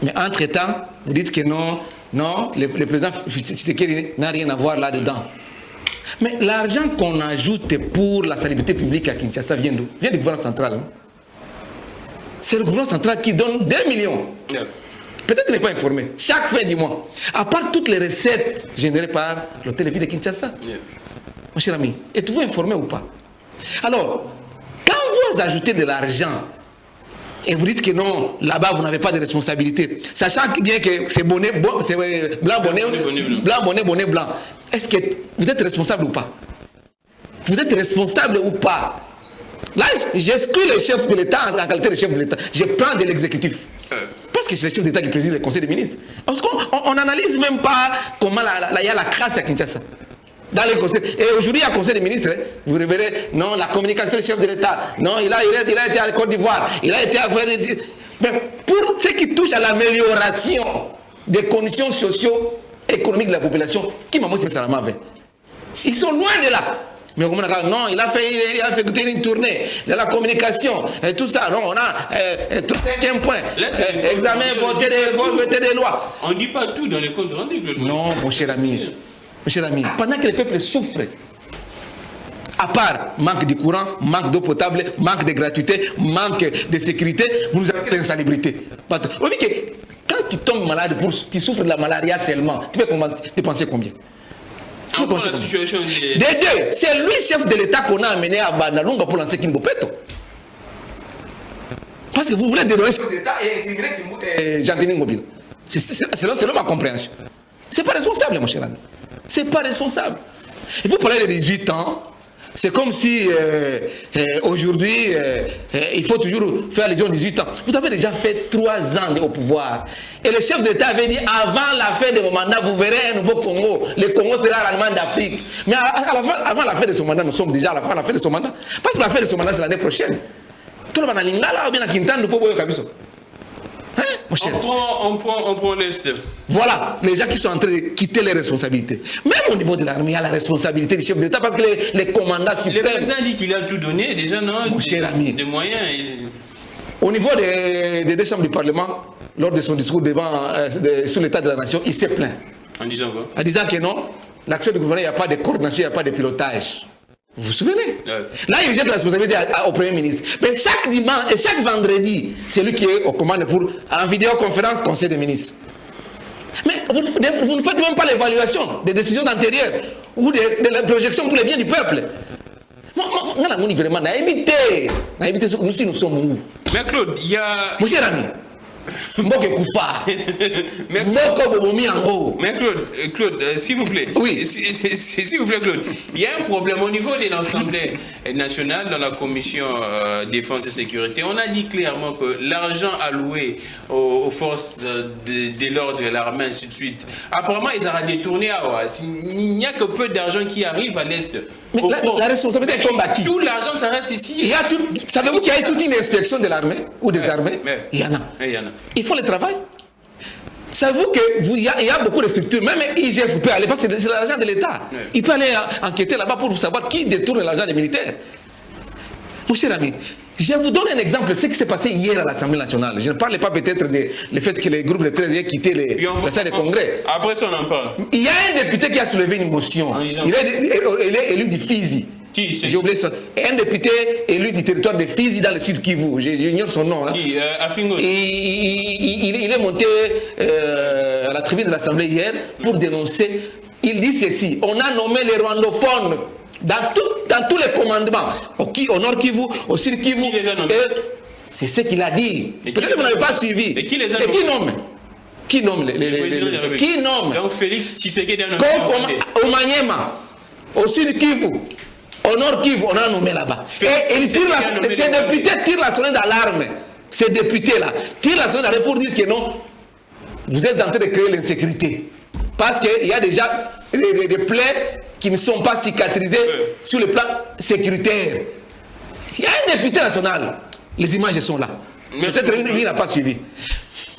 Mais entre-temps, vous dites que non, le président Tshisekedi n'a rien à voir là-dedans. Mais l'argent qu'on ajoute pour la salubrité publique à Kinshasa vient d'où? Vient du gouvernement central. Hein? C'est le gouvernement central qui donne 2 millions. Yeah. Peut-être n'est pas informé. Chaque fin du mois. À part toutes les recettes générées par l'hôtel de ville de Kinshasa. Yeah. Mon cher ami, êtes-vous informé ou pas? Alors, quand vous ajoutez de l'argent et vous dites que non, là-bas vous n'avez pas de responsabilité, sachant bien que c'est bonnet, c'est blanc, bonnet blanc, est-ce que vous êtes responsable ou pas? Vous êtes responsable ou pas? Là, j'exclus le chef de l'État en qualité de chef de l'État. Je prends de l'exécutif. Parce que c'est le chef d'État qui préside le Conseil des ministres. Parce qu'on n'analyse même pas comment il y a la crasse à Kinshasa. Dans le conseil. Et aujourd'hui, il y a le Conseil des ministres. Vous verrez, non, la communication du chef de l'État. Non, il a été à la Côte d'Ivoire. Il a été à... Mais pour ce qui touche à l'amélioration des conditions socio-économiques de la population, qui m'a montré ça la main? Ils sont loin de là. Mais non, il a fait une tournée de la communication et tout ça. Non, on a tout 5e point. Examen, voter des lois. On ne dit pas tout dans les comptes rendus. Non, mon cher ami. Pendant que le peuple souffre, à part manque de courant, manque d'eau potable, manque de gratuité, manque de sécurité, vous nous avez l'insalubrité. Vous voyez que quand tu tombes malade, tu souffres de la malaria seulement, tu peux dépenser combien? La situation des deux, c'est lui chef de l'État qu'on a amené à Bandalunga pour lancer Kimbopeto. Parce que vous voulez dénoncer chef d'État et incriminer Gentini Mobile. C'est ma compréhension. C'est pas responsable, mon cher ami. C'est pas responsable. Il faut parler de 18 ans. C'est comme si aujourd'hui, il faut toujours faire les gens de 18 ans. Vous avez déjà fait 3 ans au pouvoir. Et le chef d'État avait dit, avant la fin de mon mandat, vous verrez un nouveau Congo. Le Congo sera l'Allemagne d'Afrique. Mais avant la fin de son mandat, nous sommes déjà à la fin de son mandat. Parce que la fin de son mandat, c'est l'année prochaine. Tout le monde a l'ingala, ou bien à Quintana, nous pouvons Kabiso. On prend l'Est. Voilà, les gens qui sont en train de quitter les responsabilités. Même au niveau de l'armée, il y a la responsabilité du chef d'État parce que les commandants suprêmes... Le président dit qu'il a tout donné, déjà, non? Mon cher ami. Des moyens. Au niveau des 2 chambres du Parlement, lors de son discours sur l'état de la nation, il s'est plaint. En disant quoi? En disant que non, l'action du gouvernement, il n'y a pas de coordination, il n'y a pas de pilotage. Vous vous souvenez? Là, il jette la responsabilité au Premier ministre. Mais chaque dimanche et chaque vendredi, c'est lui qui est aux commandes en vidéoconférence Conseil des ministres. Mais vous ne faites même pas l'évaluation des décisions antérieures ou de la projection pour le bien du peuple. Nous sommes où? Mais Claude, il y a... Mon cher ami, Mboke Koufa. Mais Claude, s'il vous plaît. Oui. S'il vous plaît, Claude. Il y a un problème au niveau de l'Assemblée nationale, dans la commission défense et sécurité. On a dit clairement que l'argent alloué aux forces de l'ordre, l'armée, ainsi de suite, apparemment, ils auraient détourné à Ouass. Il n'y a que peu d'argent qui arrive à l'Est. Mais la responsabilité est combattue. Tout l'argent, ça reste ici. Il y a savez-vous qu'il y a toute une inspection de l'armée ou des armées? Il y en a. Il faut le travail. Savez-vous qu'il y a beaucoup de structures, même IGF peut aller, parce que c'est l'argent de l'État. Il peut aller enquêter là-bas pour savoir qui détourne l'argent des militaires. Mon cher ami, je vous donne un exemple, ce qui s'est passé hier à l'Assemblée nationale. Je ne parle pas peut-être du fait que les groupes de 13 aient quitté la salle des congrès. Après ça, on en parle. Il y a un député qui a soulevé une motion. Il est élu du Fizi. J'ai oublié son. Un député élu du territoire de Fizi dans le sud Kivu. J'ignore son nom. Hein. Qui Afingo. Il est monté à la tribune de l'Assemblée hier pour dénoncer. Il dit ceci: on a nommé les rwandophones dans tous les commandements, au nord Kivu, au sud Kivu. C'est ce qu'il a dit. Peut-être que vous n'avez pas suivi. Et qui les a nommés? Qui nomme Qui nomme? Donc Félix Tshisekedi a nommé. Au Maniema, au sud Kivu, au nord Kivu, on a nommé là-bas. Et ces députés tirent la sonnette d'alarme. Ces députés-là tirent la sonnette d'alarme pour dire que non, vous êtes en train de créer l'insécurité. Parce qu'il y a déjà des plaies qui ne sont pas cicatrisées sur le plan sécuritaire. Il y a un député national. Les images sont là. Peut-être lui n'a pas suivi.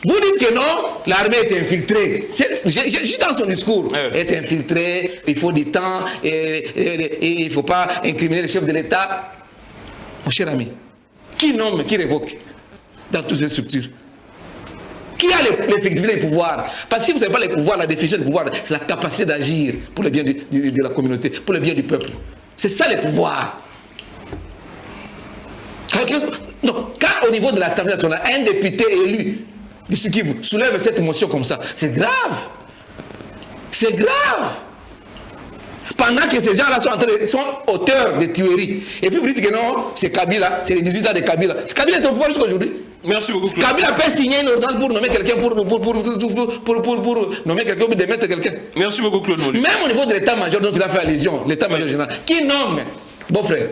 Vous dites que non, l'armée est infiltrée. Juste dans son discours, est infiltrée, il faut du temps, et il ne faut pas incriminer le chef de l'État. Mon cher ami, qui nomme, qui révoque dans toutes ces structures? Qui a l'effectivité des pouvoirs? Parce que si vous n'avez pas les pouvoirs, la définition du pouvoir, c'est la capacité d'agir pour le bien de la communauté, pour le bien du peuple. C'est ça les pouvoirs. Non, quand au niveau de l'Assemblée nationale, un député élu de ce qui vous soulève cette motion comme ça, c'est grave. C'est grave. Pendant que ces gens-là sont auteurs de tueries. Et puis vous dites que non, c'est Kabila, c'est les 18 ans de Kabila. Kabila est au pouvoir jusqu'à aujourd'hui. Merci beaucoup, Claude. Kabila peut signer une ordonnance pour nommer quelqu'un, pour nommer quelqu'un, pour démettre quelqu'un. Merci beaucoup, Claude Maurice. Même au niveau de l'état-major dont il a fait allusion, l'état-major général, qui nomme, beau frère?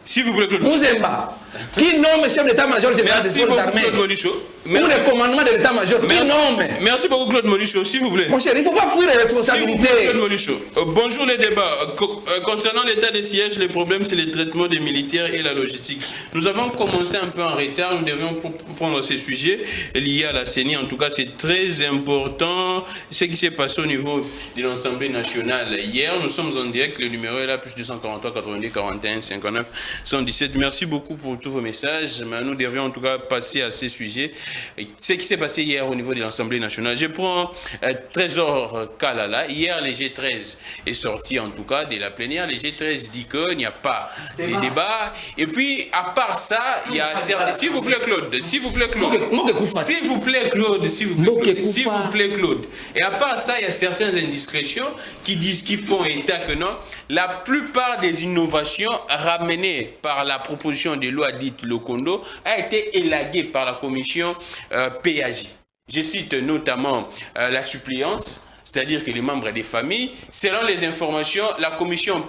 S'il vous plaît, Claude. Mouzemba, qui nomme chef d'état-major général des forces armées? Pour le commandement de l'état-major, qui nomme? Merci beaucoup, Claude Molichot, s'il vous plaît. Mon cher, il ne faut pas fuir les responsabilités. Claude Molichot. Bonjour les débats. Concernant l'état des sièges, les problèmes, c'est le traitement des militaires et la logistique. Nous avons commencé un peu en retard. Nous devions prendre ces sujets liés à la CENI. En tout cas, c'est très important ce qui s'est passé au niveau de l'Assemblée nationale. Hier, nous sommes en direct. Le numéro est là, plus 243 90 41 59 117. Merci beaucoup pour tous vos messages. Mais nous devions en tout cas passer à ces sujets. Ce qui s'est passé hier au niveau de l'Assemblée nationale. Je prends Trésor Kalala. Hier, le G13 est sorti en tout cas de la plénière. Le G13 dit qu'il n'y a pas de débat. Et puis, à part ça, il y a certains... S'il vous plaît, Claude. S'il vous plaît, Claude. S'il vous plaît, Claude. S'il vous plaît, s'il vous plaît, Claude. Et à part ça, il y a certaines indiscrétions qui disent qu'ils font état que non. La plupart des innovations ramenées par la proposition de loi dite Lokondo a été élaguée par la commission PAJ. Je cite notamment la suppléance, c'est-à-dire que les membres des familles, selon les informations, la commission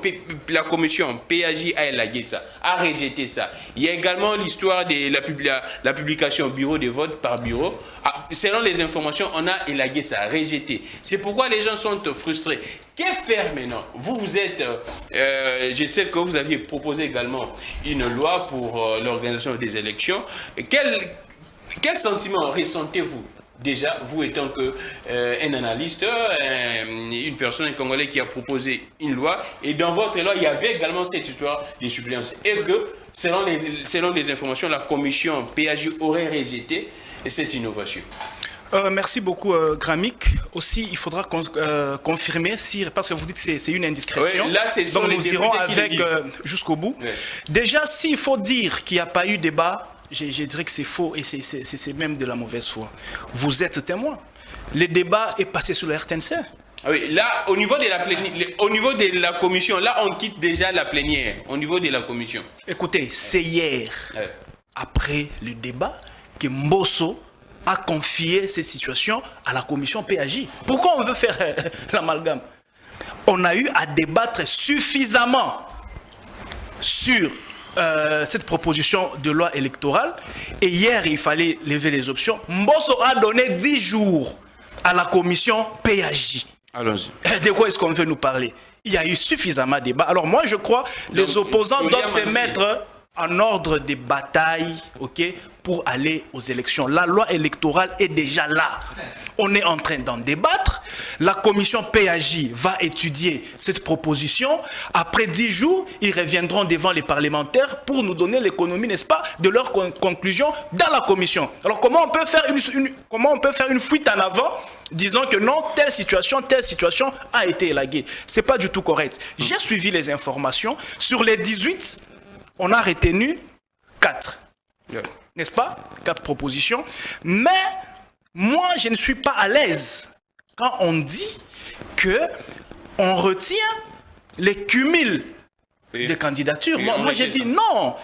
PAJ a élagué ça, a rejeté ça. Il y a également l'histoire de la publication au bureau de vote par bureau. Selon les informations, on a élagué ça, rejeté. C'est pourquoi les gens sont frustrés. Que faire maintenant? Vous êtes... je sais que vous aviez proposé également une loi pour l'organisation des élections. Quel sentiment ressentez-vous? Déjà, vous étant un analyste, une personne, un Congolais qui a proposé une loi, et dans votre loi, il y avait également cette histoire des suppléances. Et que, selon les informations, la commission PAJ aurait rejeté cette innovation. Merci beaucoup, Gramik. Aussi, il faudra confirmer, parce que vous dites que c'est une indiscrétion. Oui, là, donc nous irons avec jusqu'au bout. Oui. Déjà, s'il faut dire qu'il n'y a pas eu débat, je dirais que c'est faux et c'est même de la mauvaise foi. Vous êtes témoin. Le débat est passé sur la RTNC. Ah oui, là, au niveau de la commission, là, on quitte déjà la plénière. Au niveau de la commission. Écoutez, c'est hier, après le débat, que Mbosso a confié ces situations à la commission PAJ. Pourquoi on veut faire l'amalgame? On a eu à débattre suffisamment sur cette proposition de loi électorale. Et hier, il fallait lever les options. Mbosso a donné 10 jours à la commission PAJ. Allons-y. De quoi est-ce qu'on veut nous parler? Il y a eu suffisamment de débat. Alors moi, je crois que les opposants doivent se mettre en ordre de bataille, ok, pour aller aux élections. La loi électorale est déjà là. On est en train d'en débattre. La commission PAJ va étudier cette proposition. Après 10 jours, ils reviendront devant les parlementaires pour nous donner l'économie, n'est-ce pas, de leurs conclusions dans la commission. Alors comment on peut faire une fuite en avant disant que non, telle situation a été élaguée? Ce n'est pas du tout correct. J'ai suivi les informations. Sur les 18, on a retenu 4. N'est-ce pas? 4 propositions. Mais moi, je ne suis pas à l'aise quand on dit qu'on retient les cumuls de candidatures. Moi j'ai dit non.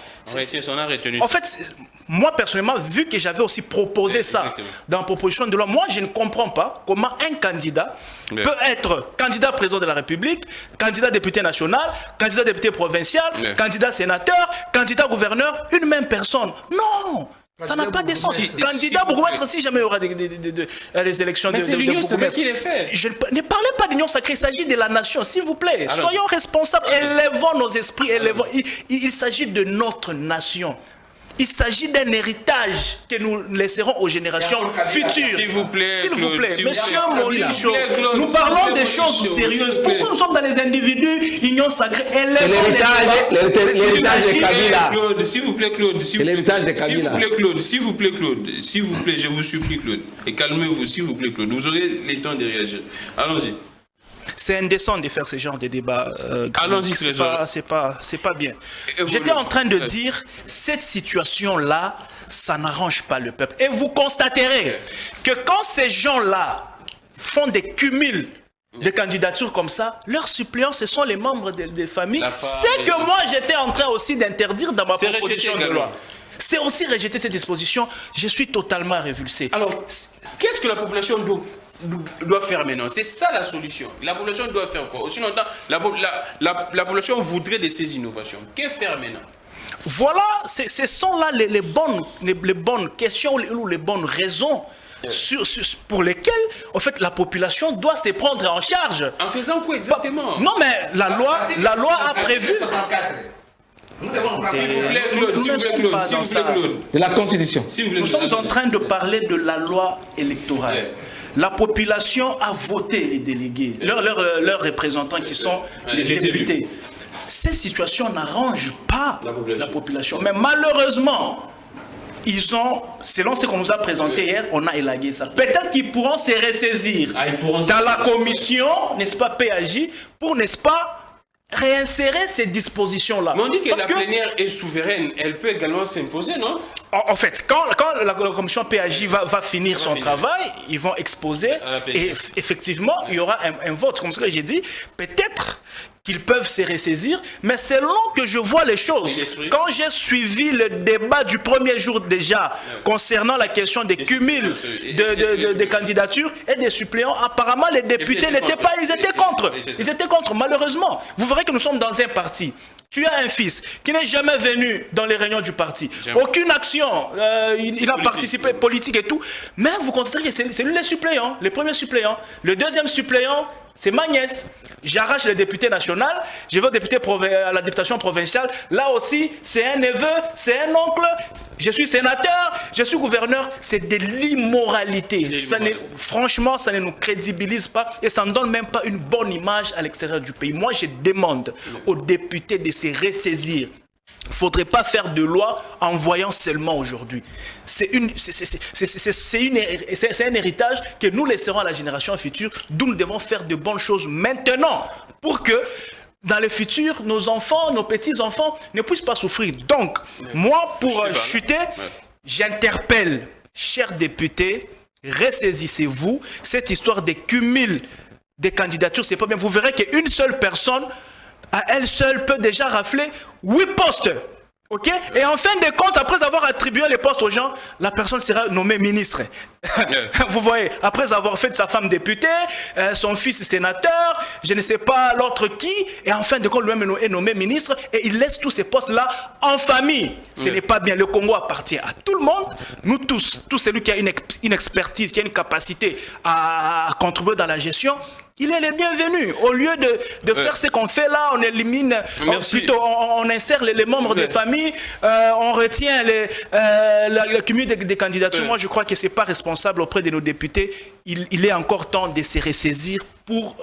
En fait, moi personnellement, vu que j'avais aussi proposé ça dans la proposition de loi, moi je ne comprends pas comment un candidat peut être candidat président de la République, candidat député national, candidat député provincial, candidat sénateur, candidat gouverneur, une même personne. Non! Ça n'a pas de sens. Candidat bourgmestre, si jamais il y aura les élections de l'Union sacrée qui les fait. Je ne parlez pas d'union sacrée, il s'agit de la nation, s'il vous plaît. Alors, soyons responsables, élevons nos esprits, il s'agit de notre nation. Il s'agit d'un héritage que nous laisserons aux générations futures. S'il vous plaît, monsieur Molicho, nous parlons des choses sérieuses. Pourquoi nous sommes dans les individus, union sacrée, l'héritage de Kabila. Claude, s'il vous plaît, Claude. L'héritage de Kabila. S'il vous plaît, Claude. S'il vous plaît, je vous supplie, Claude. Et calmez-vous, s'il vous plaît, Claude. Vous aurez le temps de réagir. Allons-y. C'est indécent de faire ce genre de débat. Allons-y, c'est pas bien. J'étais en train de dire, cette situation-là, ça n'arrange pas le peuple. Et vous constaterez que quand ces gens-là font des cumuls de candidatures comme ça, leurs suppléants, ce sont les membres des familles. C'est que moi, j'étais en train aussi d'interdire dans ma proposition de loi. C'est aussi rejeter cette disposition. Je suis totalement révulsé. Alors, qu'est-ce que la population doit faire maintenant? C'est ça la solution. La population doit faire quoi? Aussi longtemps, la population voudrait de ces innovations. Que faire maintenant? Voilà, ce sont là les bonnes questions ou les bonnes raisons pour lesquelles, en fait, la population doit se prendre en charge. En faisant quoi exactement? Non, mais la loi a prévu... S'il vous plaît, Claude. De la Constitution. Nous sommes en train de parler de la loi électorale. La population a voté les délégués, leurs représentants qui sont les députés. Cette situation n'arrange pas la population. Mais malheureusement, ils ont, selon ce qu'on nous a présenté hier, on a élagué ça. Peut-être qu'ils pourront se ressaisir dans la commission, n'est-ce pas, PAJ, pour, n'est-ce pas, réinsérer ces dispositions-là. Mais on dit que la plénière est souveraine, elle peut également s'imposer, non? En fait, quand la commission PAJ va finir son travail, ils vont exposer et effectivement, il y aura un vote. Comme ce que j'ai dit, peut-être qu'ils peuvent se ressaisir, mais selon que je vois les choses, quand j'ai suivi le débat du premier jour déjà concernant la question des cumuls de candidatures et des suppléants, apparemment les députés n'étaient pas, ils étaient contre. Ils étaient contre, malheureusement. Vous verrez que nous sommes dans un parti. Tu as un fils qui n'est jamais venu dans les réunions du parti. Aucune action, il a participé politique et tout. Mais vous considérez que c'est lui les suppléants, les premiers suppléants. Le deuxième suppléant, c'est ma nièce. J'arrache le député national, je vais au député à la députation provinciale. Là aussi, c'est un neveu, c'est un oncle. Je suis sénateur, je suis gouverneur. C'est de l'immoralité. Franchement, ça ne nous crédibilise pas et ça ne donne même pas une bonne image à l'extérieur du pays. Moi, je demande aux députés de se ressaisir. Il ne faudrait pas faire de loi en voyant seulement aujourd'hui. C'est un héritage que nous laisserons à la génération future, d'où nous devons faire de bonnes choses maintenant pour que dans le futur, nos enfants, nos petits-enfants ne puissent pas souffrir. Donc, moi, pour chuter, j'interpelle, chers députés, ressaisissez-vous. Cette histoire des cumuls des candidatures, c'est pas bien. Vous verrez qu'une seule personne, à elle seule, peut déjà rafler 8 postes Ok? Et en fin de compte, après avoir attribué les postes aux gens, la personne sera nommée ministre. Vous voyez, après avoir fait de sa femme députée, son fils sénateur, je ne sais pas l'autre qui, et en fin de compte, lui-même est nommé ministre, et il laisse tous ces postes-là en famille. Ce n'est pas bien. Le Congo appartient à tout le monde. Nous tous, tout celui qui a une expertise, qui a une capacité à contribuer dans la gestion, il est le bienvenu. Au lieu de faire ce qu'on fait là, on élimine, plutôt on insère les membres des familles, on retient le cumul des candidatures. Moi, je crois que ce n'est pas responsable auprès de nos députés. Il est encore temps de se ressaisir pour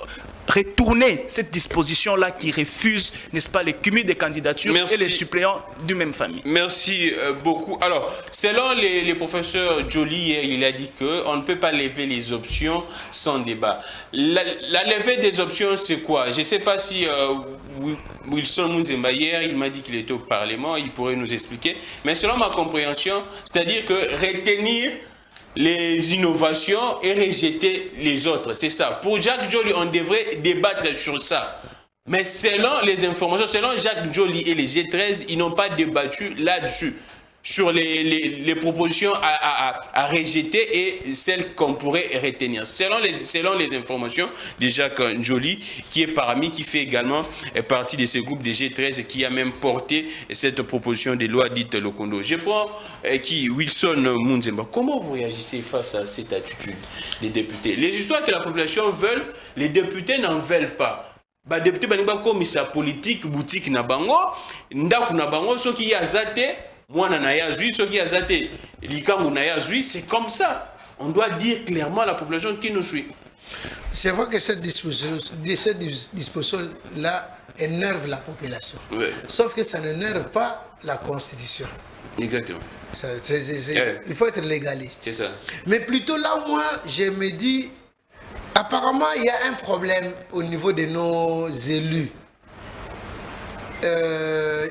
retourner cette disposition-là qui refuse, n'est-ce pas, les cumuls des candidatures et les suppléants d'une même famille. Merci beaucoup. Alors, selon les professeurs Joly, il a dit qu'on ne peut pas lever les options sans débat. La levée des options, c'est quoi? Je ne sais pas si Wilson Munzemba hier, il m'a dit qu'il était au Parlement, il pourrait nous expliquer. Mais selon ma compréhension, c'est-à-dire que retenir les innovations et rejeter les autres, c'est ça. Pour Jacques Joly, on devrait débattre sur ça. Mais selon les informations, selon Jacques Joly et les G13, ils n'ont pas débattu là-dessus, sur les propositions à rejeter et celles qu'on pourrait retenir. Selon les informations de Jacques Joly, qui est parmi, qui fait également partie de ce groupe des G13 qui a même porté cette proposition de loi dite Lokondo. Je prends Wilson Munzemba. Comment vous réagissez face à cette attitude des députés? Les histoires que la population veut, les députés n'en veulent pas. Ba député baniba comme sa politique boutique na bango ndaku na bango so qui yazate mwana na yazui so qui yazate likangu na yazui, c'est comme ça. On doit dire clairement à la population qui nous suit. C'est vrai que cette disposition-là énerve la population. Oui. Sauf que ça n'énerve pas la Constitution. Exactement. Il faut être légaliste. C'est ça. Mais plutôt là, moi, je me dis, apparemment, il y a un problème au niveau de nos élus.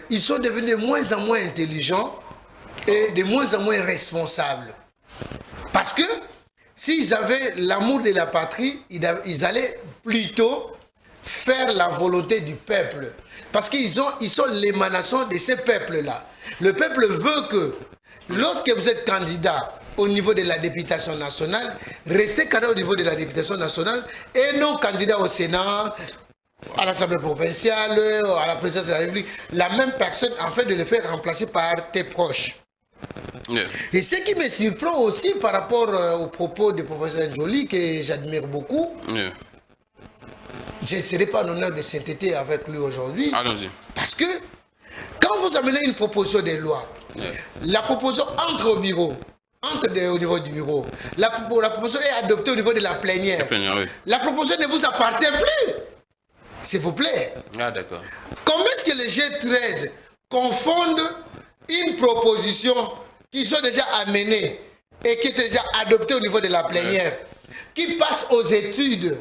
Ils sont devenus de moins en moins intelligents et de moins en moins responsables. Parce que s'ils avaient l'amour de la patrie, ils allaient plutôt faire la volonté du peuple. Parce qu'ils sont l'émanation de ce peuple-là. Le peuple veut que, lorsque vous êtes candidat au niveau de la députation nationale, restez candidat au niveau de la députation nationale et non candidat au Sénat, à l'Assemblée provinciale, à la présidence de la République, la même personne, en fait, de le faire remplacer par tes proches. Yeah. Et ce qui me surprend aussi par rapport aux propos du professeur Joly, que j'admire beaucoup, yeah. Je ne serai pas en honneur de s'entêter avec lui aujourd'hui. Allons-y. Parce que quand vous amenez une proposition de loi, yeah. La proposition entre au bureau, au niveau du bureau, la proposition est adoptée au niveau de la plénière. Oui. La proposition ne vous appartient plus. S'il vous plaît. Ah, d'accord. Comment est-ce que les G13 confondent une proposition qui sont déjà amenées et qui est déjà adoptée au niveau de la plénière, qui passe aux études?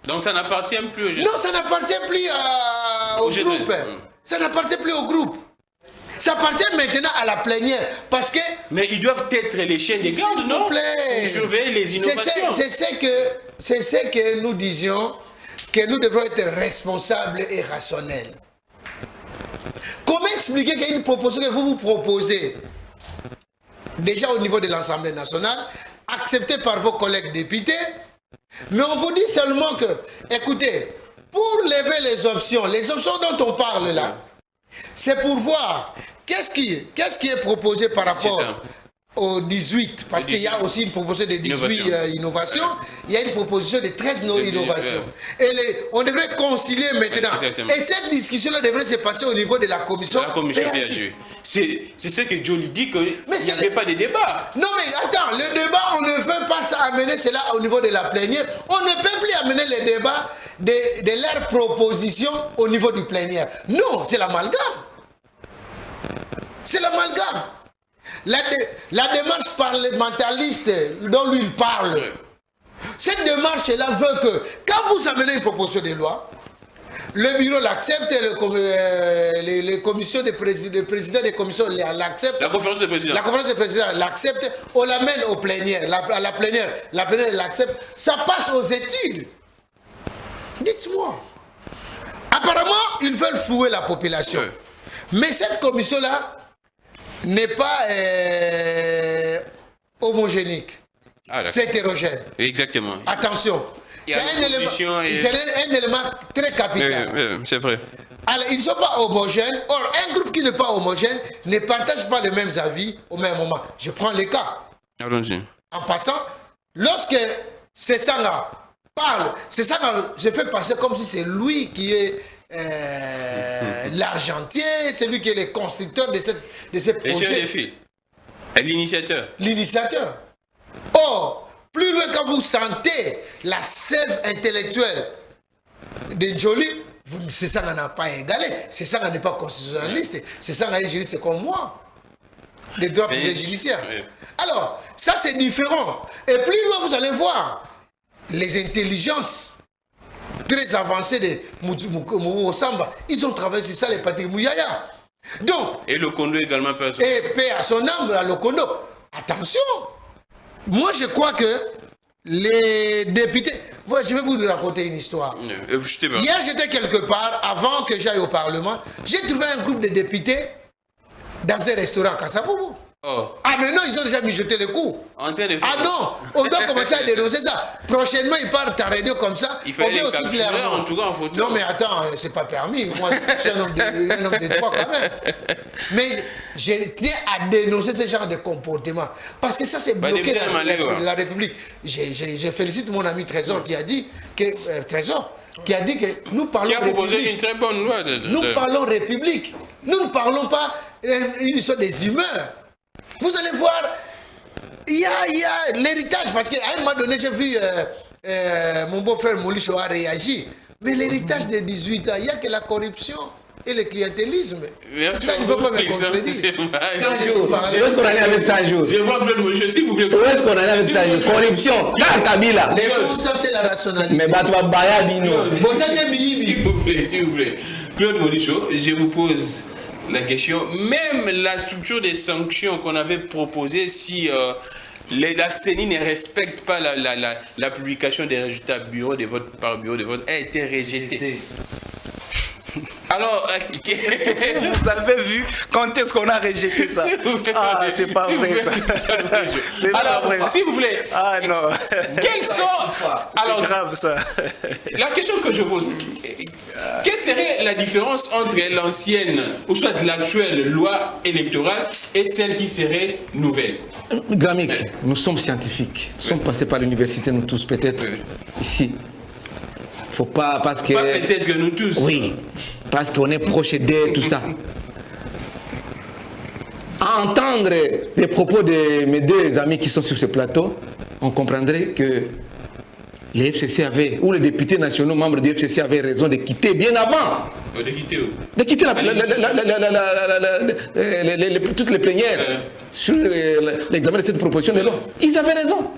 Donc ça n'appartient plus au G13. Non, ça n'appartient plus au groupe. Ça n'appartient plus au groupe. Ça appartient maintenant à la plénière. Parce que... Mais ils doivent être les chiens des gardes, non? Pour surveiller les innovations. C'est ce que nous disions, que nous devons être responsables et rationnels. Comment expliquer qu'il y a une proposition que vous proposez, déjà au niveau de l'Assemblée nationale, acceptée par vos collègues députés, mais on vous dit seulement que, écoutez, pour lever les options dont on parle là, c'est pour voir qu'est-ce qui est proposé par rapport aux 18, parce qu'il y a aussi une proposition de 18 innovations, il y a une proposition de 13 innovations. Et on devrait concilier maintenant. Exactement. Et cette discussion-là devrait se passer au niveau de la commission. La commission PHU. C'est ce que Joly dit, qu'il n'y avait pas de débat. Non mais attends, le débat, on ne veut pas amener cela au niveau de la plénière. On ne peut plus amener le débat de leurs propositions au niveau du plénière. Non, c'est l'amalgame. C'est l'amalgame. La démarche parlementariste dont lui il parle, cette démarche-là veut que quand vous amenez une proposition de loi, le bureau l'accepte, les commissions de présidents des commissions l'acceptent. La conférence de présidents. La conférence de présidents l'accepte, on l'amène aux plénières, la plénière l'accepte, ça passe aux études. Dites-moi. Apparemment, ils veulent flouer la population. Mais cette commission-là, n'est pas homogénique. C'est hétérogène. Exactement. Attention. C'est un élément très capital. C'est vrai. Alors, ils ne sont pas homogènes. Or, un groupe qui n'est pas homogène ne partage pas les mêmes avis au même moment. Je prends les cas. Allons-y. En passant, lorsque Sessanga parle, Sessanga, je fais passer comme si c'est lui qui est l'argentier, c'est lui qui est le constructeur de ces projets. L'initiateur. L'initiateur. Or, plus loin quand vous sentez la sève intellectuelle de Joly, Sessanga n'a pas égalé. Sessanga n'est pas constitutionnaliste. Sessanga est juriste comme moi. Les droits privés judiciaires. Oui. Alors, ça c'est différent. Et plus loin vous allez voir les intelligences très avancées de Mourou Samba. Ils ont travaillé sur ça, les Patrick Mouyaya. Donc, et Lokondo également. Et paix à son âme, à Lokondo. Attention. Moi, je crois que les députés... Je vais vous raconter une histoire. Hier, j'étais quelque part, avant que j'aille au Parlement, j'ai trouvé un groupe de députés dans un restaurant à Kassapoubou. Oh. Ah, mais non, ils ont déjà mijoté le coup. Ah non, on doit commencer à dénoncer ça. Prochainement, ils partent à radio comme ça. Il faut aussi clairement. En tout cas, en photo. Non, mais attends, c'est pas permis. Moi, je suis un homme de droit quand même. Mais je tiens à dénoncer ce genre de comportement. Parce que ça, c'est bloqué la République. Je félicite mon ami Trésor qui a dit que... qui a dit que nous parlons République. Qui a proposé une très bonne loi. Nous parlons République. Nous ne parlons pas une histoire des humeurs. Vous allez voir, il y a l'héritage, parce qu'à un moment donné, j'ai vu mon beau-frère Moulicho a réagi. Mais l'héritage des 18 ans, il n'y a que la corruption et le clientélisme. Merci ça, il ne faut pas me contredire. 100 jours. Où est-ce qu'on allait avec 100 jours? Je vois Claude Moulicho, s'il vous plaît. Où est-ce qu'on allait avec 100 jours? Corruption. Kabila. Ça, c'est la rationalité. Mais Batouba Baya Bino. S'il vous plaît. Claude Moulicho, je vous pose la question, même la structure des sanctions qu'on avait proposées, si la CENI ne respecte pas la publication des résultats bureau de vote par bureau de vote, a été rejetée. Alors, vous avez vu quand est-ce qu'on a rejeté ça? Ah, c'est pas vrai ça. Alors, s'il vous plaît. Ah non. Quels sont... Alors, c'est grave ça. La question que je pose, quelle serait la différence entre l'ancienne, ou soit l'actuelle loi électorale et celle qui serait nouvelle? Gramic, nous sommes scientifiques. Nous sommes passés par l'université, nous tous, peut-être, ici. Faut pas, parce que... Pas peut-être que nous tous. Oui, parce qu'on est proche d'eux, tout ça. À entendre les propos de mes deux amis qui sont sur ce plateau, on comprendrait que les FCC avaient, ou les députés nationaux membres du FCC avaient raison de quitter bien avant. De quitter où? De quitter toutes les plénières sur l'examen de cette proposition de loi. Ils avaient raison.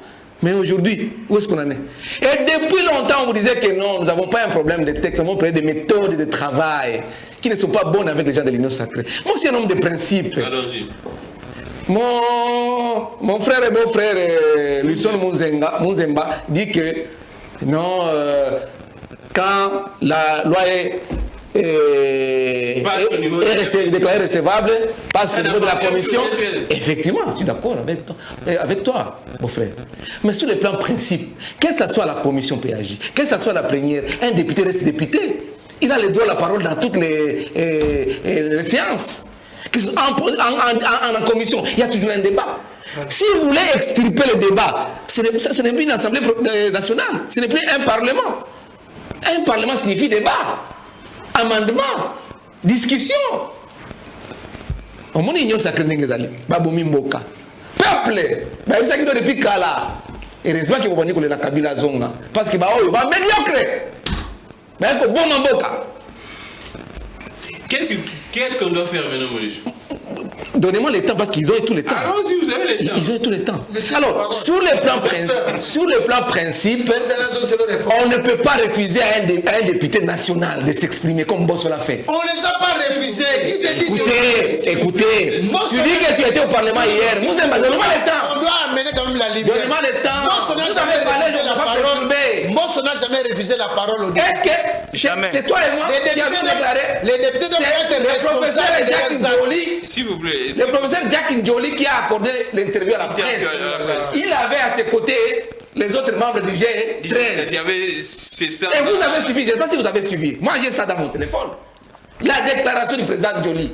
Mais aujourd'hui, où est-ce qu'on en est? Et depuis longtemps, on vous disait que non, nous n'avons pas un problème de texte, nous avons un problème de méthodes de travail qui ne sont pas bonnes avec les gens de l'Union sacrée. Moi, je suis un homme de principe. Allons-y. Mon frère et beau-frère, Luson Mouzemba, dit que non, quand la loi est déclarée recevable, passe au niveau de la commission. Effectivement, je suis d'accord avec toi, mon frère. Mais sur le plan principe, que ce soit la commission PAJ, que ce soit la plénière, un député reste député. Il a le droit à la parole dans toutes les séances. En commission, il y a toujours un débat. Si vous voulez extirper le débat, ce n'est plus une assemblée nationale, ce n'est plus un parlement. Un parlement signifie débat, amendement, discussion. Au monde union sacrée n'engazali, babomi mboka. Peuple, bah il s'agit de depuis Kala. Et heureusement que vous voyez que la Kabila zonga, parce que bah oh, bah médiocre. Bah il faut bon mboka. Qu'est-ce qu'on doit faire maintenant, Moulicho? Donnez-moi le temps parce qu'ils ont tout le temps. Allons-y, vous avez le temps. Ils ont tout le temps. Alors, sur le plan principe, on ne peut pas refuser à un député national de s'exprimer comme Bosso l'a fait. On ne les a pas refusés. Écoutez. Tu dis que tu étais au Parlement hier. Donnez-moi le temps. On doit amener quand même la liberté. Donnez-moi le temps. Vous avez parlé, je ne vais pas perturber. Bosso n'a jamais refusé la parole au député. Est-ce que c'est toi et moi qui avons déclaré? Les députés doivent être responsables de leurs actes. s'il vous plaît. Le professeur Jack Njoli qui a accordé l'interview à la presse, il avait à ses côtés les autres membres du G13. Il y avait ça. Et vous avez suivi, je ne sais pas si vous avez suivi. Moi, j'ai ça dans mon téléphone. La déclaration du président Njoli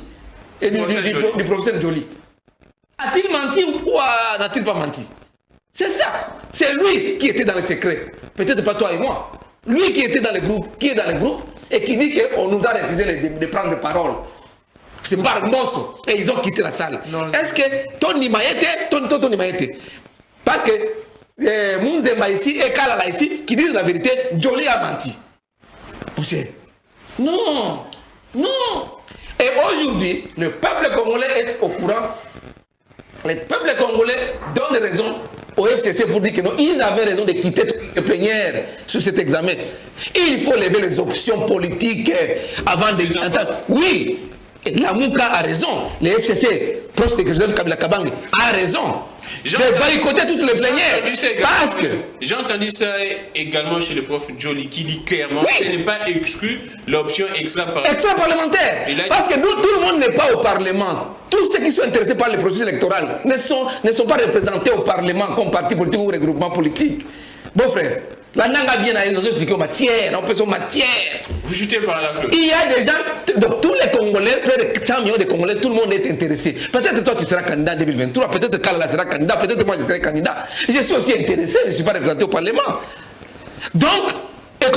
et du professeur Njoli. A-t-il menti ou n'a-t-il pas menti? C'est ça. C'est lui qui était dans le secret. Peut-être pas toi et moi. Lui qui était dans le groupe, qui est dans le groupe et qui dit qu'on nous a refusé de prendre parole. C'est par Mosso. Et ils ont quitté la salle. Est-ce que Tony Maïté, parce que Mounzemba ici et Kalala ici, qui disent la vérité, Njoli a menti. Non. Et aujourd'hui, le peuple congolais est au courant. Le peuple congolais donne raison au FCC pour dire que non, ils avaient raison de quitter toutes les plénières sur cet examen. Il faut lever les options politiques avant de... Oui, la Mouka a raison. Le FCC, proche de Joseph Kabila Kabange, a raison. De boycotter toutes les plénières. Parce que... J'ai entendu ça également chez le prof Njoli qui dit clairement que ce n'est pas exclu l'option extra-parlementaire. Parce que nous, tout le monde n'est pas au Parlement. Tous ceux qui sont intéressés par le processus électoral ne sont pas représentés au Parlement comme parti politique ou regroupement politique. Bon frère, la nanga bien à nous expliquer en matière, on peut en matière. Vous jutez par là. Il y a des gens, donc tous les Congolais, près de 100 millions de Congolais, tout le monde est intéressé. Peut-être toi tu seras candidat en 2023, peut-être Kalala sera candidat, peut-être moi je serai candidat. Je suis aussi intéressé, je ne suis pas représenté au Parlement. Donc, et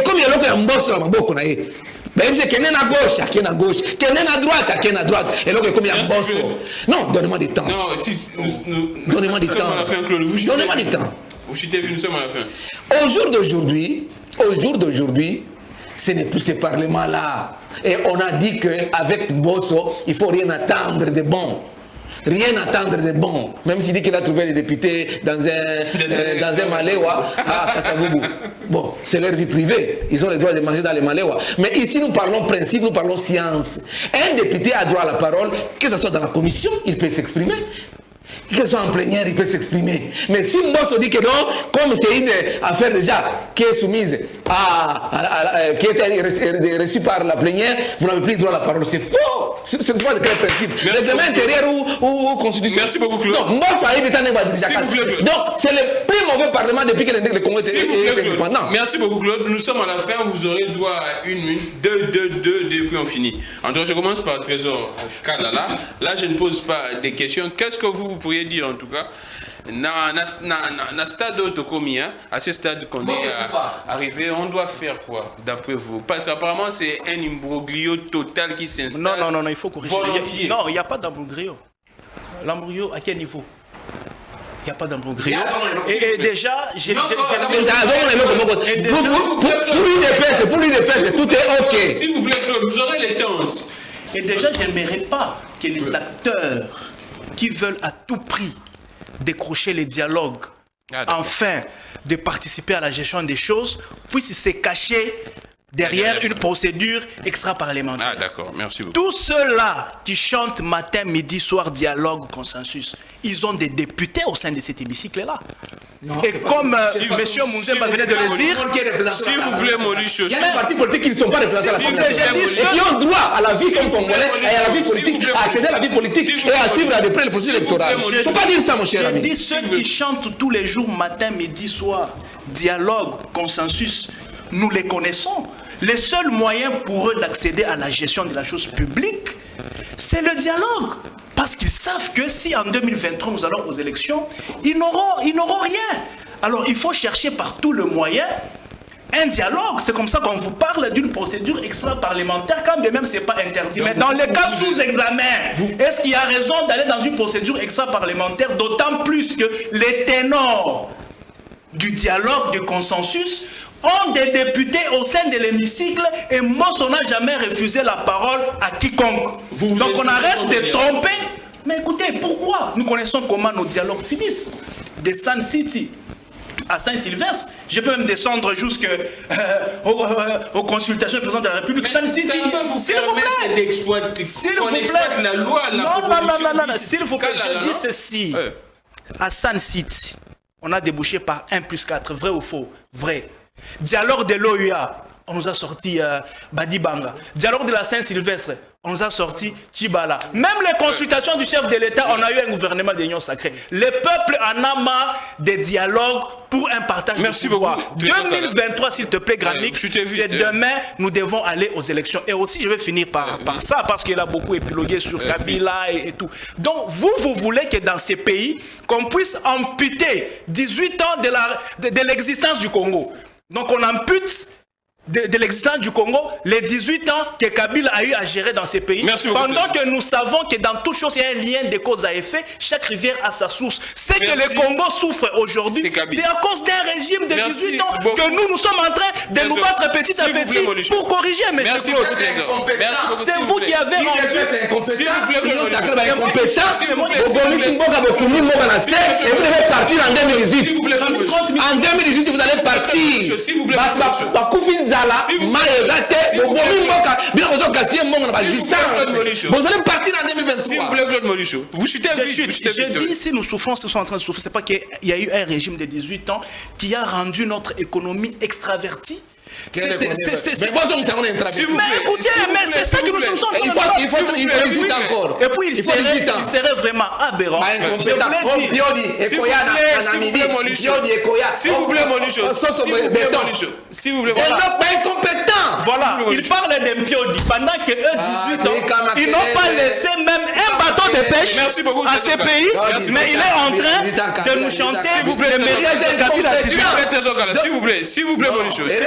comme il y a l'autre boss là, beaucoup na ye. Même si quelqu'un à gauche, quelqu'un à gauche, quelqu'un à droite, quelqu'un à droite. Et là, comme il y a un boss. Non, donnez-moi du temps. Non, donnez-moi du temps. Donnez-moi du temps. Vous chutez, nous sommes à la fin. Au jour d'aujourd'hui, ce n'est plus ce Parlement-là. Et on a dit qu'avec Bosso, il ne faut rien attendre de bon. Rien attendre de bon. Même s'il dit qu'il a trouvé les députés dans un Maléwa à Kassagoubou. Bon, c'est leur vie privée. Ils ont le droit de manger dans les Maléwa. Mais ici, nous parlons principe, nous parlons science. Un député a droit à la parole, que ce soit dans la commission, il peut s'exprimer. Que ce soit en plénière, il peut s'exprimer. Mais si Mbosso dit que non, comme c'est une affaire déjà qui est soumise qui est reçue par la plénière, vous n'avez plus le droit à la parole. C'est faux. C'est pas de quel principe. Règlement intérieur ou constitution. Merci beaucoup, Claude. Donc, Mbosso a évité de donc, c'est le plus mauvais parlement depuis que le Congo est indépendant. Merci beaucoup, Claude. Nous sommes à la fin. Vous aurez droit à une minute, deux, puis on finit. En tout cas, je commence par Trésor Kalala. Là, je ne pose pas des questions. Qu'est-ce que vous pourriez dire en tout cas na stade autocomi, à ce stade qu'on est arrivé, on doit faire quoi d'après vous? Parce qu'apparemment c'est un imbroglio total qui s'installe. Non, il faut corriger. Non, il n'y a pas d'imbroglio. L'imbroglio à quel niveau? Il n'y a pas d'imbroglio. Et déjà, pour lui défaire, tout est ok. S'il vous plaît, vous aurez les temps. Et déjà, je n'aimerais pas que les acteurs qui veulent à tout prix décrocher les dialogues, enfin de participer à la gestion des choses, puissent se cacher derrière une procédure extra-parlementaire. Ah d'accord, merci beaucoup. Tous ceux-là qui chantent matin, midi, soir, dialogue, consensus, ils ont des députés au sein de cet hémicycle-là. Et comme M. Mounzemba venait de le dire, s'il vous plaît, Maurice, il y a des partis politiques qui ne sont pas représentés à la Fondation et qui ont droit à la vie comme Congolais et à la vie politique, à accéder à la vie politique et à suivre de près le processus électoral. Il ne faut pas dire ça, mon cher ami. Je dis ceux qui chantent tous les jours, matin, midi, soir, dialogue, consensus, nous les connaissons. Les seuls moyens pour eux d'accéder à la gestion de la chose publique, c'est le dialogue. Parce qu'ils savent que si en 2023 nous allons aux élections, ils n'auront rien. Alors il faut chercher par tout le moyen un dialogue. C'est comme ça qu'on vous parle d'une procédure extra-parlementaire, quand bien même ce n'est pas interdit. Mais dans les cas sous examen, est-ce qu'il y a raison d'aller dans une procédure extra-parlementaire, d'autant plus que les ténors du dialogue, du consensus, ont des députés au sein de l'hémicycle et Mbosso n'a jamais refusé la parole à quiconque. Donc on arrête de tromper. Mais écoutez, pourquoi? Nous connaissons comment nos dialogues finissent. De Sun City à Saint-Sylvestre, je peux même descendre jusqu'aux consultations du président de la République. Sun City, s'il vous plaît. S'il vous plaît. La loi, non, s'il vous plaît, je dis ceci. À Sun City, on a débouché par 1+4, vrai ou faux? Vrai. Dialogue de l'OUA, on nous a sorti Badibanga. Dialogue de la Saint-Sylvestre, on nous a sorti Tchibala. Même les consultations du chef de l'État, on a eu un gouvernement d'union sacrée. Le peuple en a marre des dialogues pour un partage de pouvoir. 2023, s'il te plaît, Gramik, c'est demain, nous devons aller aux élections. Et aussi, je vais finir par ça, parce qu'il a beaucoup épilogué sur Kabila et tout. Donc, vous voulez que dans ces pays, qu'on puisse amputer 18 ans de l'existence du Congo. Donc, on ampute de l'existence du Congo, les 18 ans que Kabila a eu à gérer dans ces pays, pendant que nous savons que dans toute chose, il y a un lien de cause à effet, chaque rivière a sa source. C'est que le Congo souffre aujourd'hui, c'est à cause d'un régime de 18 ans que nous sommes en train de nous battre petit à petit pour corriger, M. Claude. C'est vous qui avez en 2018, vous allez partir. Vous allez partir en 2023. S'il vous plaît, Claude Molichot. Vous chutez vite. J'ai dit, si nous souffrons, si nous sommes en train de souffrir, c'est pas qu'il y a eu un régime de 18 ans qui a rendu notre économie extravertie. Mais écoutez, mais c'est ça que nous sommes en train de faire. Il faut hésiter encore. Et puis il serait vraiment aberrant. S'il vous plaît, Molichot. S'il vous plaît, incompétent. Voilà, il parle d'Mpiodi pendant que eux, 18 ans, ils n'ont pas laissé même un bateau de pêche à ces pays, mais il est en train de nous chanter le mérite de Kabila. S'il vous plaît, Molichot. S'il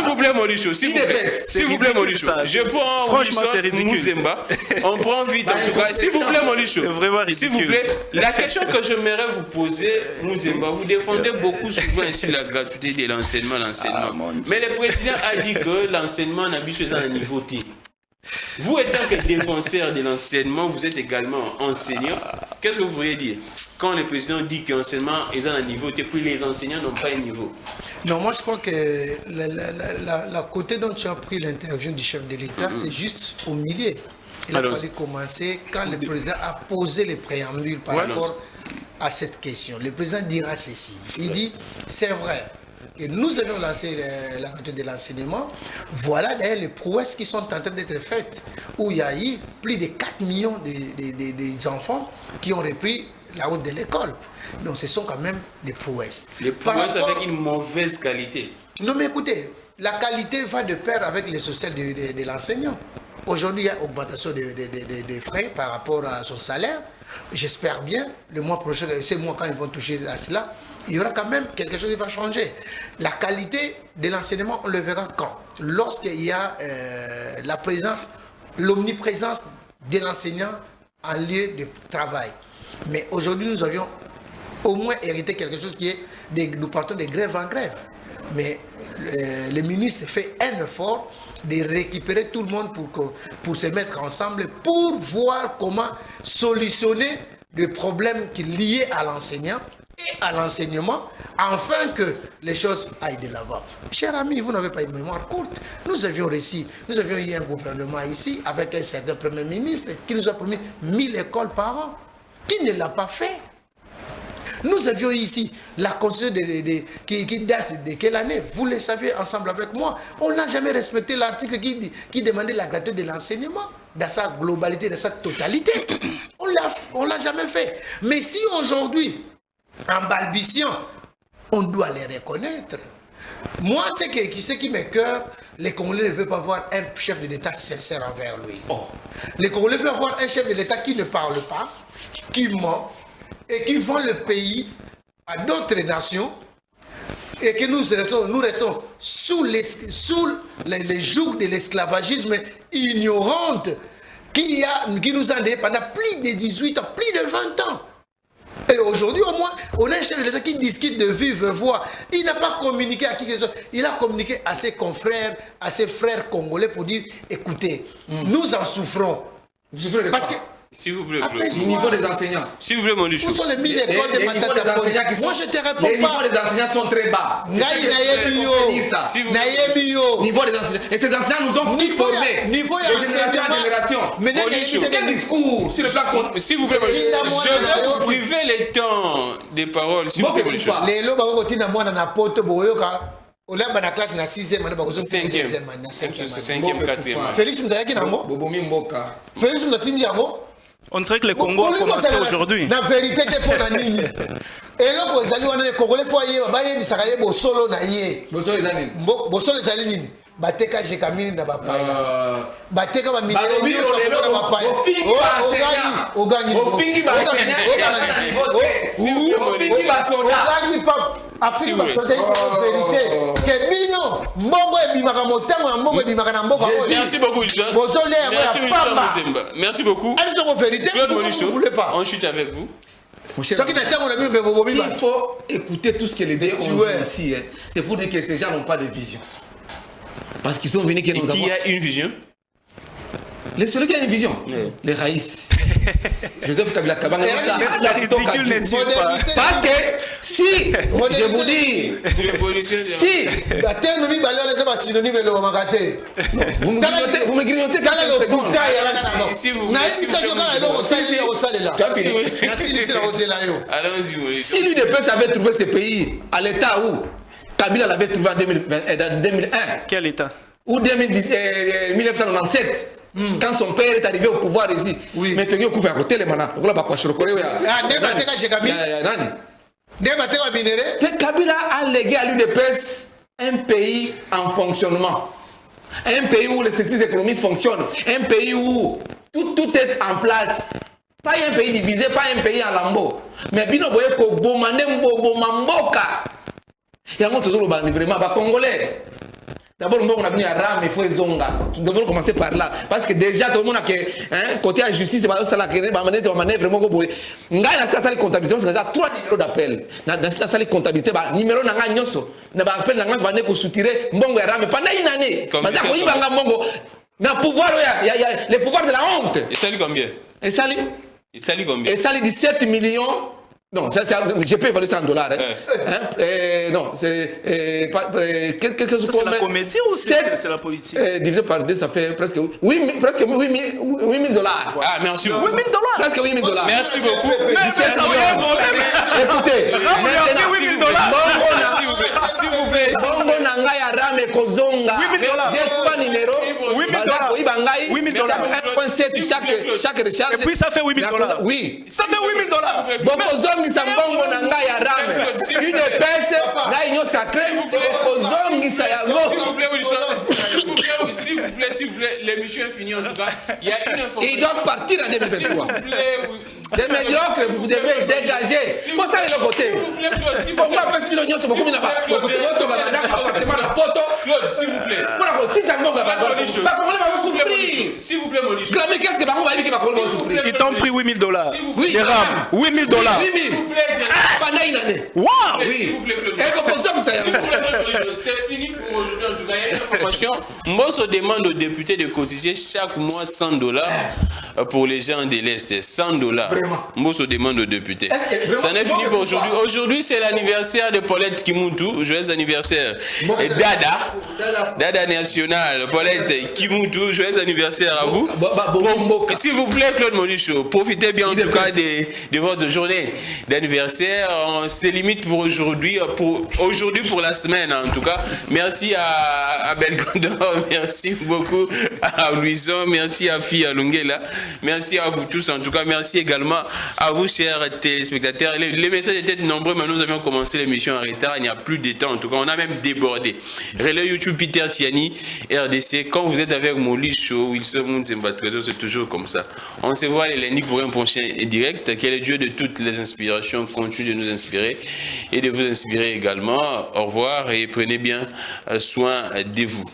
vous plaît, Molichot. S'il vous plaît, Molichot. Je prends franchement, c'est ridicule. Mouzemba. On prend vite en tout cas. S'il vous plaît, Molichot. C'est vraiment ridicule. S'il vous plaît, la question que j'aimerais vous poser, Mouzemba, vous défendez beaucoup souvent ici la gratuité de l'enseignement. Mais le président a dit que l'enseignement n'a plus à un niveau T. Vous étant que défenseur de l'enseignement, vous êtes également enseignant. Qu'est-ce que vous pourriez dire quand le président dit que l'enseignement est à un niveau T, puis les enseignants n'ont pas un niveau? Non, moi je crois que la côté dont tu as pris l'interview du chef de l'État, c'est juste au milieu. Il a fallu commencer quand le président a posé les préambules par rapport à cette question. Le président dira ceci. Il dit, c'est vrai que nous avions lancé la route de l'enseignement. Voilà d'ailleurs les prouesses qui sont en train d'être faites, où il y a eu plus de 4 millions d'enfants qui ont repris la route de l'école. Donc ce sont quand même des prouesses. Les prouesses avec une mauvaise qualité. Non mais écoutez, la qualité va de pair avec le social de l'enseignant. Aujourd'hui, il y a augmentation des frais par rapport à son salaire. J'espère bien, le mois prochain, c'est moi quand ils vont toucher à cela, il y aura quand même quelque chose qui va changer. La qualité de l'enseignement, on le verra quand? Lorsqu'il y a la présence, l'omniprésence de l'enseignant en lieu de travail. Mais aujourd'hui, nous avions au moins hérité quelque chose qui est, nous partons de grève en grève. Mais le ministre fait un effort de récupérer tout le monde pour se mettre ensemble, pour voir comment solutionner les problèmes qui sont liés à l'enseignant et à l'enseignement, afin que les choses aillent de l'avant. Chers amis, vous n'avez pas une mémoire courte. Nous avions eu un gouvernement ici avec un certain Premier ministre qui nous a promis 1000 écoles par an. Qui ne l'a pas fait? Nous avions ici la Constitution qui date de quelle année? Vous le savez ensemble avec moi. On n'a jamais respecté l'article qui demandait la gratuité de l'enseignement dans sa globalité, dans sa totalité. On l'a jamais fait. Mais si aujourd'hui, en balbutiant, on doit les reconnaître. Moi, ce qui m'écoeure, les Congolais ne veulent pas voir un chef de l'État sincère envers lui. Les Congolais veulent voir un chef de l'État qui ne parle pas, qui ment, et qui vend le pays à d'autres nations, et que nous restons sous les jougs de l'esclavagisme ignorante qui nous a donné pendant plus de 18 ans, plus de 20 ans. Et aujourd'hui, au moins, on a un chef de l'État qui discute de vive voix. Il n'a pas communiqué à qui que ce soit. Il a communiqué à ses confrères, à ses frères congolais pour dire, écoutez, nous en souffrons. Parce que S'il vous plaît, le niveau des enseignants. S'il vous plaît, mon Luchou. Où sont les 1000 écoles de Matata? Moi, je te réponds pas. Les niveaux des enseignants sont très bas. Niveau des enseignants. Et ces enseignants nous ont formés. Niveau de génération en génération. Mais quel discours sur le plan compte? S'il vous plaît, je vais vous priver les temps des paroles. S'il vous plaît, mon Luchou. Les lots, na poto boyoka. Olamba na classe na 6e, na bakozo 5e, na 5e, 4e. Félix Mdayaki nango? Bobomi Mboka. Félix Mdatindi yango? On dirait que le Congo a commencé aujourd'hui. La vérité est pour la nini. Et là, vous allez voir les Congolais, vous voyez, vous allez voir Bosolo na yé. Bosolo les années. Bosolo les années. Bateka j'ai camine na bapaya. Bateka ba minere. Barobi olelo na bapaya. Ofingi Afrique va sortir une vérité. Kebino, Mbongo et Bimaka Motama, Mbongo et Bimaka Namboka. Merci beaucoup, Jean. Merci beaucoup. Elles sont en vérité. Claude Monichou, on chute avec vous. S'il faut écouter tout ce que les deux ont dit ici, c'est pour dire que ces gens n'ont pas de vision. Parce qu'ils sont venus que nous avons... Qui a une vision? Celui qui a une vision, les raïs. Joseph Kabila Kabanga. La ridicule n'est pas. Parce que si, je vous dis, si, vous me grignotez quelques secondes. Si l'UDPS avait trouvé ce pays à l'état où Kabila l'avait trouvé en 2001. Quel état? Ou 1997. Quand son père est arrivé au pouvoir ici, maintenant il a côté les manas. Kabila a légué à l'UDPS un pays en fonctionnement, un pays où les services économiques fonctionnent, un pays où tout est en place. Pas un pays divisé, pas un pays en lambeaux. Mais bino boye ko bomane bomamboka. Yango tozolo bandi vraiment ba congolais. D'abord, on a venu à Ram, il faut les zonga. Nous devons commencer par là. Parce que déjà, tout le monde a que, côté la justice, c'est pas ça la vraiment beau. Nga na salle comptabilité, c'est déjà 3 numéros d'appel. Dans cette salle comptabilité, numéro na nga nyoso. Na ba appel na nga va ne ko soutirer mbongo ya Ram pendant une année. Banda ko ibanga mbongo. Na pouvoir il y a le pouvoir de la honte. Et ça lui combien? Et ça lui combien? Et ça lui 17 millions. Non, je peux évaluer ça en dollars. Non, c'est quelque chose comme... C'est la comédie ou c'est la politique? Divisé par 2, ça fait presque 8 000 dollars. Ah, merci beaucoup. 8 000 dollars. Presque 8 000 dollars. Merci beaucoup. Écoutez, 8 000 dollars. S'il vous plaît. Bongo nanga ya Rame Kozonga. 8 000 dollars. J'ai pas numéro. 8 000 dollars. 8 000 dollars. 1,7 chaque recharge. Et puis ça fait 8 000 dollars. Oui. Ça fait 8 000 dollars. Bokozongisa mbongo nanga ya Rame. Une épaisse na union sacrée. Bokozongisa yango. S'il vous plaît, l'émission est finie en tout cas. Il y a une information. Ils doivent partir en 2023. Les médiocres, vous devez dégager. Pour ça, il est voté. S'il vous plaît, s'il vous plaît. S'il vous plaît, Monichou. Qu'est-ce que va souffrir? Ils t'ont pris 8 000 dollars. Oui. Les rames. 8 000 dollars. S'il vous plaît. Pendant une année. Waouh! Oui. C'est fini pour aujourd'hui. En tout cas, il y a une information. Moi, je demande aux députés de cotiser chaque mois $100 pour les gens de l'Est. $100. Moi, je demande aux députés. Ça n'est fini pour aujourd'hui. Aujourd'hui, c'est l'anniversaire de Paulette Kimuntu. Joyeux anniversaire. Et Dada National. Paulette Kimuntu. Joyeux anniversaire à vous. S'il vous plaît, Claude Monichou, profitez bien en tout cas de votre journée d'anniversaire. On se limite pour aujourd'hui, pour la semaine en tout cas. Merci à Belgondor, merci beaucoup à Louison, merci à Fia Lungela, merci à vous tous en tout cas, merci également à vous chers téléspectateurs. Les messages étaient nombreux, mais nous avions commencé l'émission en retard, il n'y a plus de temps en tout cas, on a même débordé. Relais YouTube Peter Tiani, RDC, quand vous êtes avec Molly Show, Wilson Mounzemba Trésor, c'est toujours comme ça. On se voit les lundis pour un prochain direct, que le Dieu de toutes les inspirations continue de nous inspirer et de vous inspirer également. Au revoir et prenez bien soin de vous.